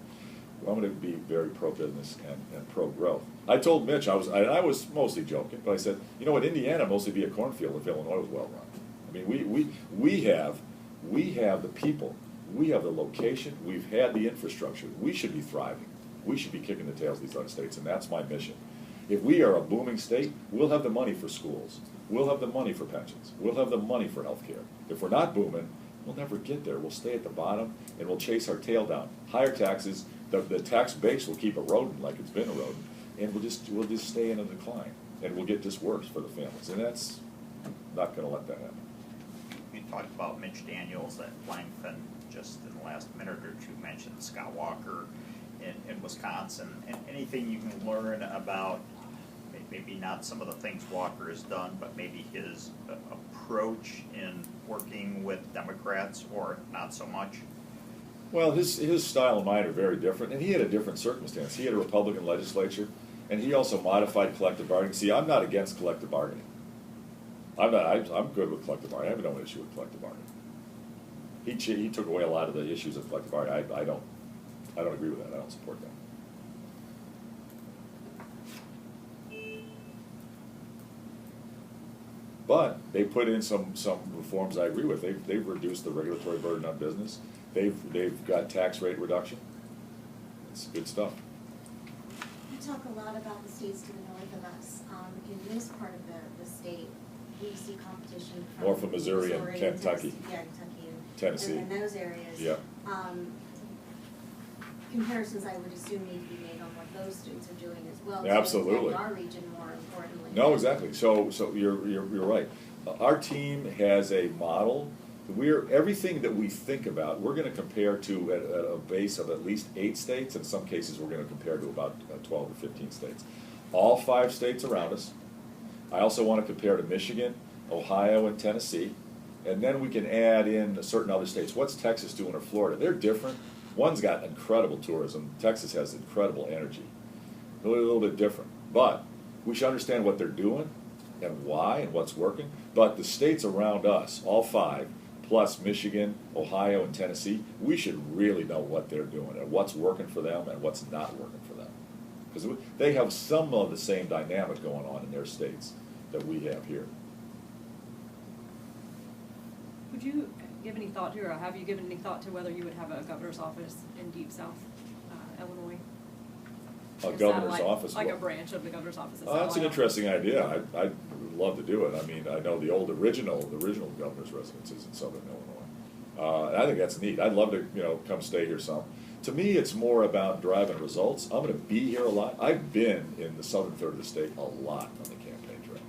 Well, I'm going to be very pro-business and pro-growth. I told Mitch, I was mostly joking, but I said, you know what, Indiana mostly be a cornfield if Illinois was well run. I mean, we have the people. We have the location, we've had the infrastructure. We should be thriving. We should be kicking the tails of these other states, and that's my mission. If we are a booming state, we'll have the money for schools. We'll have the money for pensions. We'll have the money for health care. If we're not booming, we'll never get there. We'll stay at the bottom, and we'll chase our tail down. Higher taxes, the tax base will keep eroding like it's been eroding, and we'll just stay in a decline, and we'll get just worse for the families, and that's not going to let that happen. You talked about Mitch Daniels at length, and just in the last minute or two mentioned Scott Walker in Wisconsin. And anything you can learn about, maybe not some of the things Walker has done, but maybe his approach in working with Democrats, or not so much? Well, his style and mine are very different, and he had a different circumstance. He had a Republican legislature, and he also modified collective bargaining. See, I'm not against collective bargaining. I'm good with collective bargaining. I have no issue with collective bargaining. He took away a lot of the issues of collective bargaining. I don't agree with that. I don't support that. But they put in some reforms I agree with. They've reduced the regulatory burden on business. They've got tax rate reduction. It's good stuff. We talk a lot about the states to the north of us. In this part of the state, we see competition from More from Missouri and Kentucky. Kentucky and Tennessee. And those areas. Yeah. Comparisons, I would assume, need to be made on what those states are doing as well. Absolutely. So our region, more importantly. No, exactly. So you're right. Our team has a model. Everything that we think about, we're going to compare to at a base of at least 8 states. In some cases, we're going to compare to about 12 or 15 states. All 5 states around us. I also want to compare to Michigan, Ohio, and Tennessee. And then we can add in certain other states. What's Texas doing or Florida? They're different. One's got incredible tourism. Texas has incredible energy. A little bit different. But we should understand what they're doing and why and what's working. But the states around us, all 5, plus Michigan, Ohio, and Tennessee, we should really know what they're doing and what's working for them and what's not working for them. Because they have some of the same dynamic going on in their states that we have here. Would you give any thought to, or have you given any thought to whether you would have a governor's office in Deep South Illinois? A Like governor's satellite- office? Like a branch of the governor's office. That's an interesting idea. I'd love to do it. I mean, I know the original governor's residence is in Southern Illinois. And I think that's neat. I'd love to, come stay here some. To me, it's more about driving results. I'm going to be here a lot. I've been in the southern third of the state a lot on the campaign trail.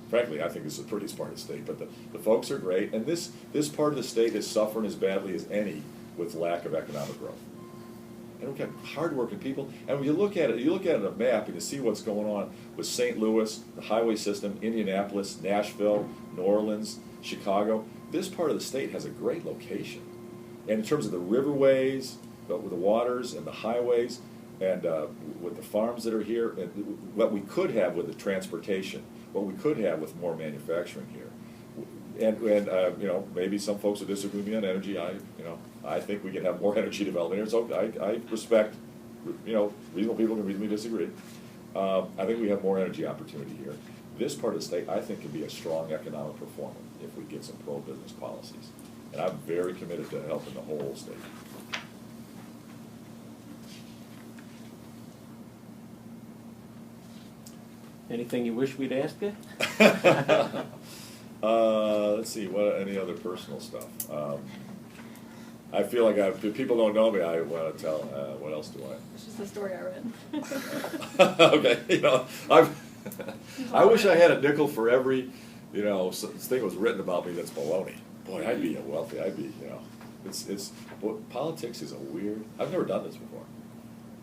Frankly, I think it's the prettiest part of the state. But the folks are great, and this part of the state is suffering as badly as any with lack of economic growth. And we've got hardworking people. And when you look at it on a map and you see what's going on with St. Louis, the highway system, Indianapolis, Nashville, New Orleans, Chicago. This part of the state has a great location. And in terms of the riverways, with the waters and the highways, and with the farms that are here, and what we could have with the transportation, what we could have with more manufacturing here. And maybe some folks will disagree with me on energy. I think we can have more energy development here. So I respect, reasonable people can reasonably disagree. I think we have more energy opportunity here. This part of the state, I think, can be a strong economic performer if we get some pro-business policies. And I'm very committed to helping the whole state. Anything you wish we'd asked you? Let's see, any other personal stuff? I feel like if people don't know me, I want to tell. What else do I? It's just the story I read. Okay, I wish I had a nickel for every, thing was written about me that's baloney. Boy, I'd be wealthy. Politics is a weird. I've never done this before.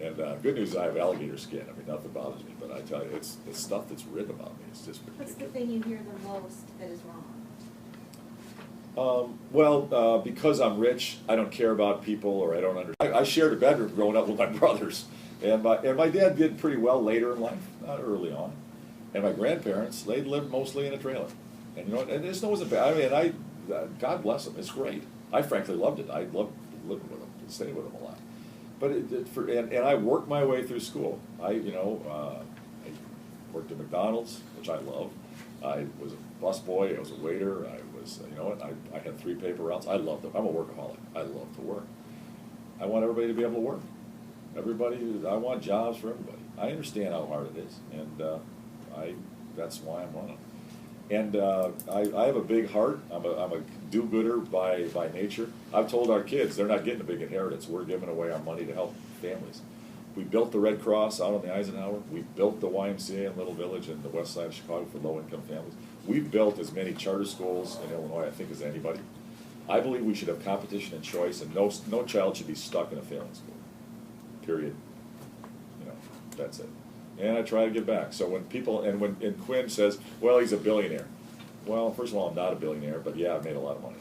And good news is I have alligator skin. I mean, nothing bothers me. But I tell you, it's stuff that's written about me. It's just ridiculous. What's the thing you hear the most that is wrong? Because I'm rich, I don't care about people, or I don't understand. I shared a bedroom growing up with my brothers, and my dad did pretty well later in life, not early on. And my grandparents, they lived mostly in a trailer, and and this wasn't bad. I mean, God bless them. It's great. I frankly loved it. I loved living with them, staying with them a lot. But and I worked my way through school. I worked at McDonald's, which I love. I was a busboy. I was a waiter. I was, I had 3 paper routes. I loved them. I'm a workaholic. I love to work. I want everybody to be able to work. I want jobs for everybody. I understand how hard it is, and that's why I'm running. And I have a big heart. I'm a do-gooder by nature. I've told our kids they're not getting a big inheritance. We're giving away our money to help families. We built the Red Cross out on the Eisenhower. We built the YMCA in Little Village in the west side of Chicago for low-income families. We've built as many charter schools in Illinois, I think, as anybody. I believe we should have competition and choice, and no child should be stuck in a failing school. Period. That's it. And I try to give back. So when Quinn says, well, he's a billionaire. Well, first of all, I'm not a billionaire, but yeah, I've made a lot of money.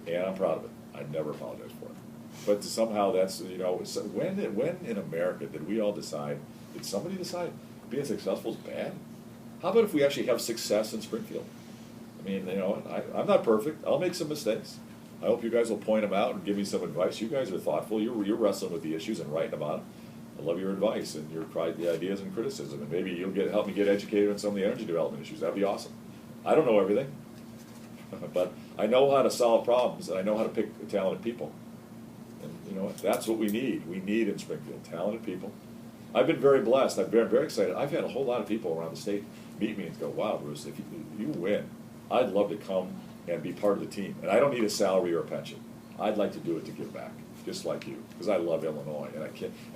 And I'm proud of it. I never apologize for it. But somehow that's, when in America did we all decide, did somebody decide being successful is bad? How about if we actually have success in Springfield? I mean, I'm not perfect. I'll make some mistakes. I hope you guys will point them out and give me some advice. You guys are thoughtful. You're wrestling with the issues and writing about them. I love your advice and the ideas and criticism, and maybe you'll help me get educated on some of the energy development issues. That'd be awesome. I don't know everything, but I know how to solve problems, and I know how to pick talented people. And that's what we need. We need in Springfield talented people. I've been very blessed. I've been very excited. I've had a whole lot of people around the state meet me and go, "Wow, Bruce, if you win, I'd love to come and be part of the team. And I don't need a salary or a pension. I'd like to do it to give back." Just like you, because I love Illinois, and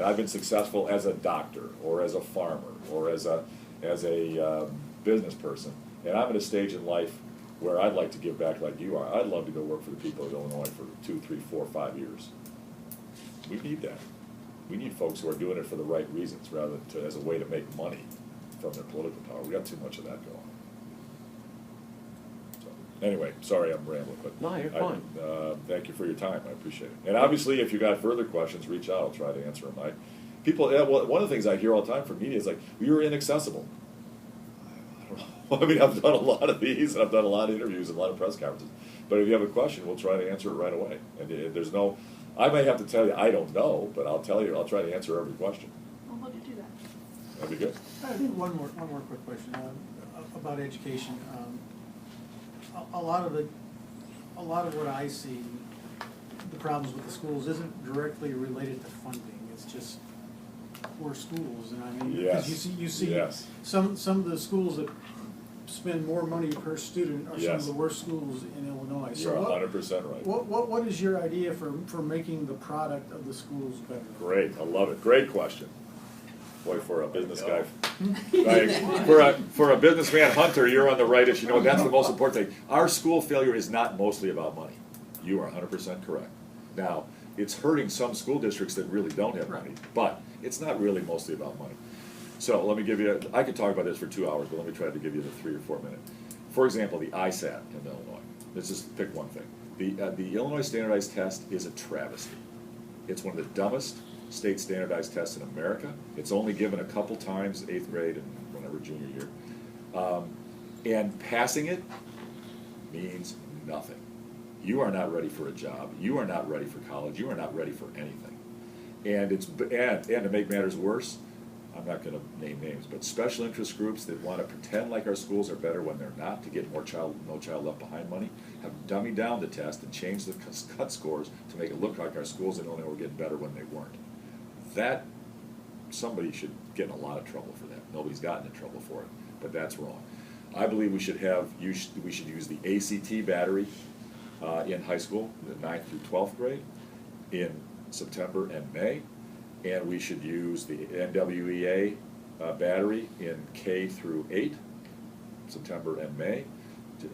I've been successful as a doctor, or as a farmer, or as a business person, and I'm at a stage in life where I'd like to give back like you are. I'd love to go work for the people of Illinois for 2, 3, 4, 5 years. We need that. We need folks who are doing it for the right reasons, rather than as a way to make money from their political power. We got too much of that going on. So, Anyway, sorry I'm rambling, but. No, you're fine. Thank you for your time, I appreciate it. And obviously, if you got further questions, reach out, I'll try to answer them. One of the things I hear all the time from media is like, you're inaccessible. I don't know. I mean, I've done a lot of these, and I've done a lot of interviews and a lot of press conferences. But if you have a question, we'll try to answer it right away. And there's no, I may have to tell you, I don't know, but I'll tell you, I'll try to answer every question. Well, we'll do that. That'd be good. I have one more quick question about education. A lot of what I see, the problems with the schools isn't directly related to funding. It's just poor schools, and I mean, because you see Yes. some of the schools that spend more money per student are some Yes. of the worst schools in Illinois. You're 100% right. What is your idea for making the product of the schools better? Great, I love it. Great question. Boy, for a business guy, like, for a businessman hunter, you're on the right issue. You know, that's the most important thing. Our school failure is not mostly about money. You are 100% correct. Now, it's hurting some school districts that really don't have money, but it's not really mostly about money. So let me give you, I could talk about this for 2 hours, but let me try to give you the 3 or 4 minutes. For example, the ISAT in Illinois. Let's just pick one thing. The Illinois standardized test is a travesty. It's one of the dumbest state standardized tests in America. It's only given a couple times, 8th grade and whenever junior year. And passing it means nothing. You are not ready for a job. You are not ready for college. You are not ready for anything. And to make matters worse, I'm not going to name names, but special interest groups that want to pretend like our schools are better when they're not to get No Child Left Behind money have dummied down the test and changed the cut scores to make it look like our schools in Illinois were getting better when they weren't. That, somebody should get in a lot of trouble for that. Nobody's gotten in trouble for it, but that's wrong. I believe we should use the ACT battery in high school, the 9th through 12th grade, in September and May. And we should use the NWEA battery in K through 8, September and May,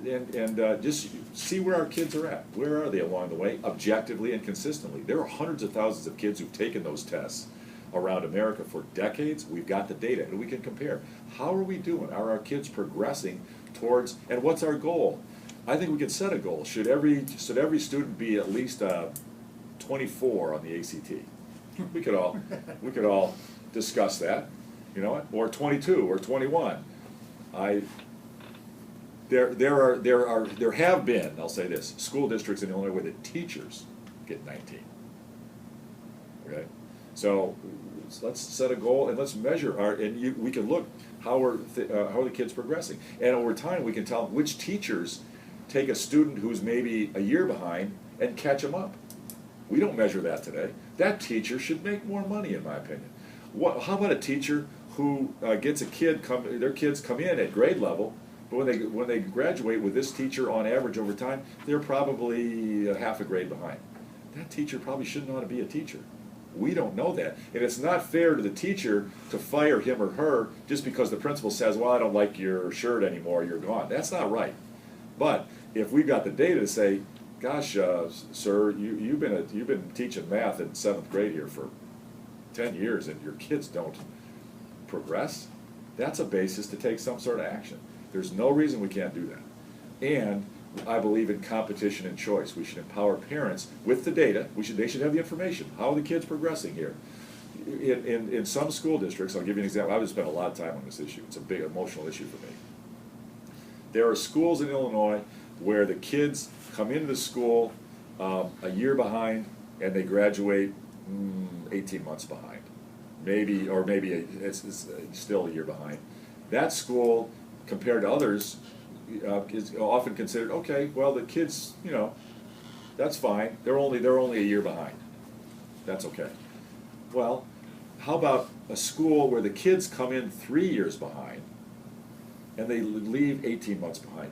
and just see where our kids are at. Where are they along the way, objectively and consistently? There are hundreds of thousands of kids who've taken those tests around America for decades. We've got the data, and we can compare. How are we doing? Are our kids progressing towards, and what's our goal? I think we could set a goal. Should every student be at least 24 on the ACT? We could all discuss that, you know, or 22 or 21. There have been, I'll say this, school districts in Illinois where the teachers get 19. Okay, so let's set a goal and let's measure we can look how are the kids progressing, and over time we can tell which teachers take a student who's maybe a year behind and catch them up. We don't measure that today. That teacher should make more money, in my opinion. How about a teacher who gets their kids come in at grade level, but when they graduate with this teacher on average over time, they're probably half a grade behind. That teacher probably shouldn't ought to be a teacher. We don't know that. And it's not fair to the teacher to fire him or her just because the principal says, well, I don't like your shirt anymore, you're gone. That's not right. But if we've got the data to say, gosh, sir, you've been teaching math in 7th grade here for 10 years and your kids don't progress, that's a basis to take some sort of action. There's no reason we can't do that. And I believe in competition and choice. We should empower parents with the data. They should have the information. How are the kids progressing here? In some school districts, I'll give you an example. I've spent a lot of time on this issue. It's a big emotional issue for me. There are schools in Illinois where the kids come into the school a year behind and they graduate 18 months behind. Maybe it's still a year behind. That school, compared to others, is often considered, okay, well, the kids, you know, that's fine. They're only a year behind. That's okay. Well, how about a school where the kids come in 3 years behind and they leave 18 months behind?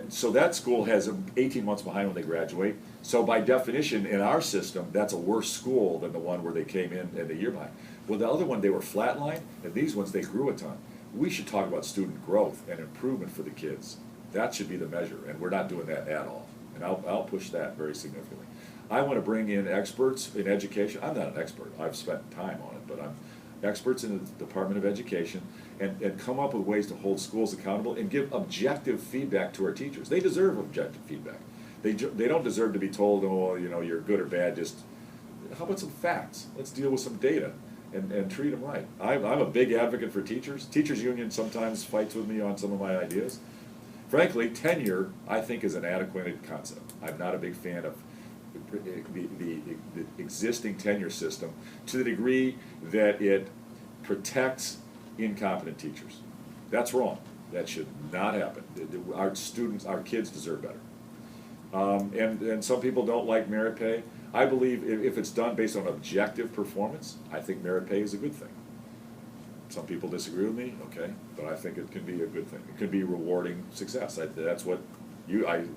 So that school has 18 months behind when they graduate. So by definition, in our system, that's a worse school than the one where they came in and a year behind. Well, the other one, they were flatlined, and these ones, they grew a ton. We should talk about student growth and improvement for the kids. That should be the measure, and we're not doing that at all. And I'll push that very significantly. I want to bring in experts in education. I'm not an expert. I've spent time on it, but experts in the Department of Education, and come up with ways to hold schools accountable and give objective feedback to our teachers. They deserve objective feedback. They don't deserve to be told, oh, you know, you're good or bad. Just how about some facts? Let's deal with some data and treat them right. I'm a big advocate for teachers. Teachers union sometimes fights with me on some of my ideas. Frankly, tenure I think is an adequate concept. I'm not a big fan of the existing tenure system to the degree that it protects incompetent teachers. That's wrong. That should not happen. Our students, our kids deserve better. And some people don't like merit pay. I believe if it's done based on objective performance, I think merit pay is a good thing. Some people disagree with me, okay, but I think it can be a good thing. It can be rewarding success. That's what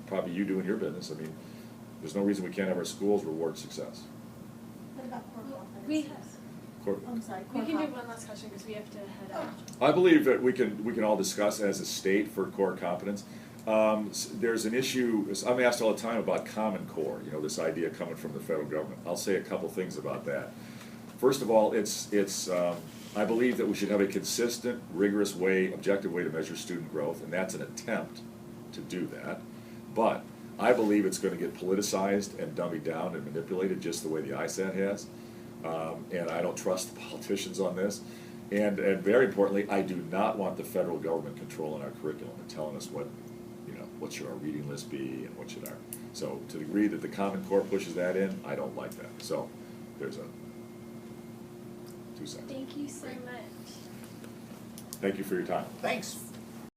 probably you do in your business. I mean, there's no reason we can't have our schools reward success. What about core We competencies? Core- I'm sorry, We core can do comp- one last question because we have to head out. I believe that we can all discuss as a state for core competence. There's an issue, I'm asked all the time about Common Core, you know, this idea coming from the federal government. I'll say a couple things about that. First of all, I believe that we should have a consistent, rigorous way, objective way to measure student growth, and that's an attempt to do that. But I believe it's going to get politicized and dummied down and manipulated just the way the ISAT has. And I don't trust the politicians on this. And very importantly, I do not want the federal government controlling our curriculum and telling us what should our reading list be and what should our, so to the degree that the Common Core pushes that in, I don't like that. So there's a 2 cents. Thank you so much. Thank you for your time. Thanks.